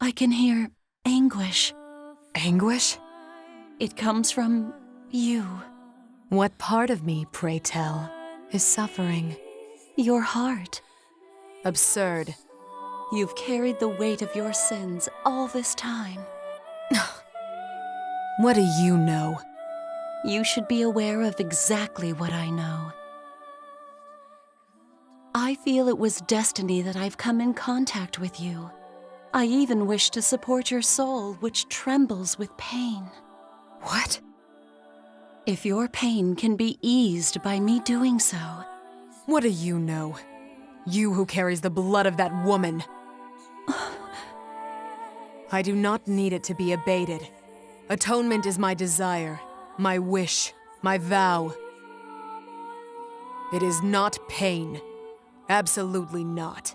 I can hear anguish. Anguish? It comes from you. What part of me, pray tell, is suffering? Your heart. Absurd. You've carried the weight of your sins all this time. What do you know? You should be aware of exactly what I know. I feel it was destiny that I've come in contact with you. I even wish to support your soul, which trembles with pain. What? If your pain can be eased by me doing so. What do you know? You who carries the blood of that woman. I do not need it to be abated. Atonement is my desire, my wish, my vow. It is not pain. Absolutely not.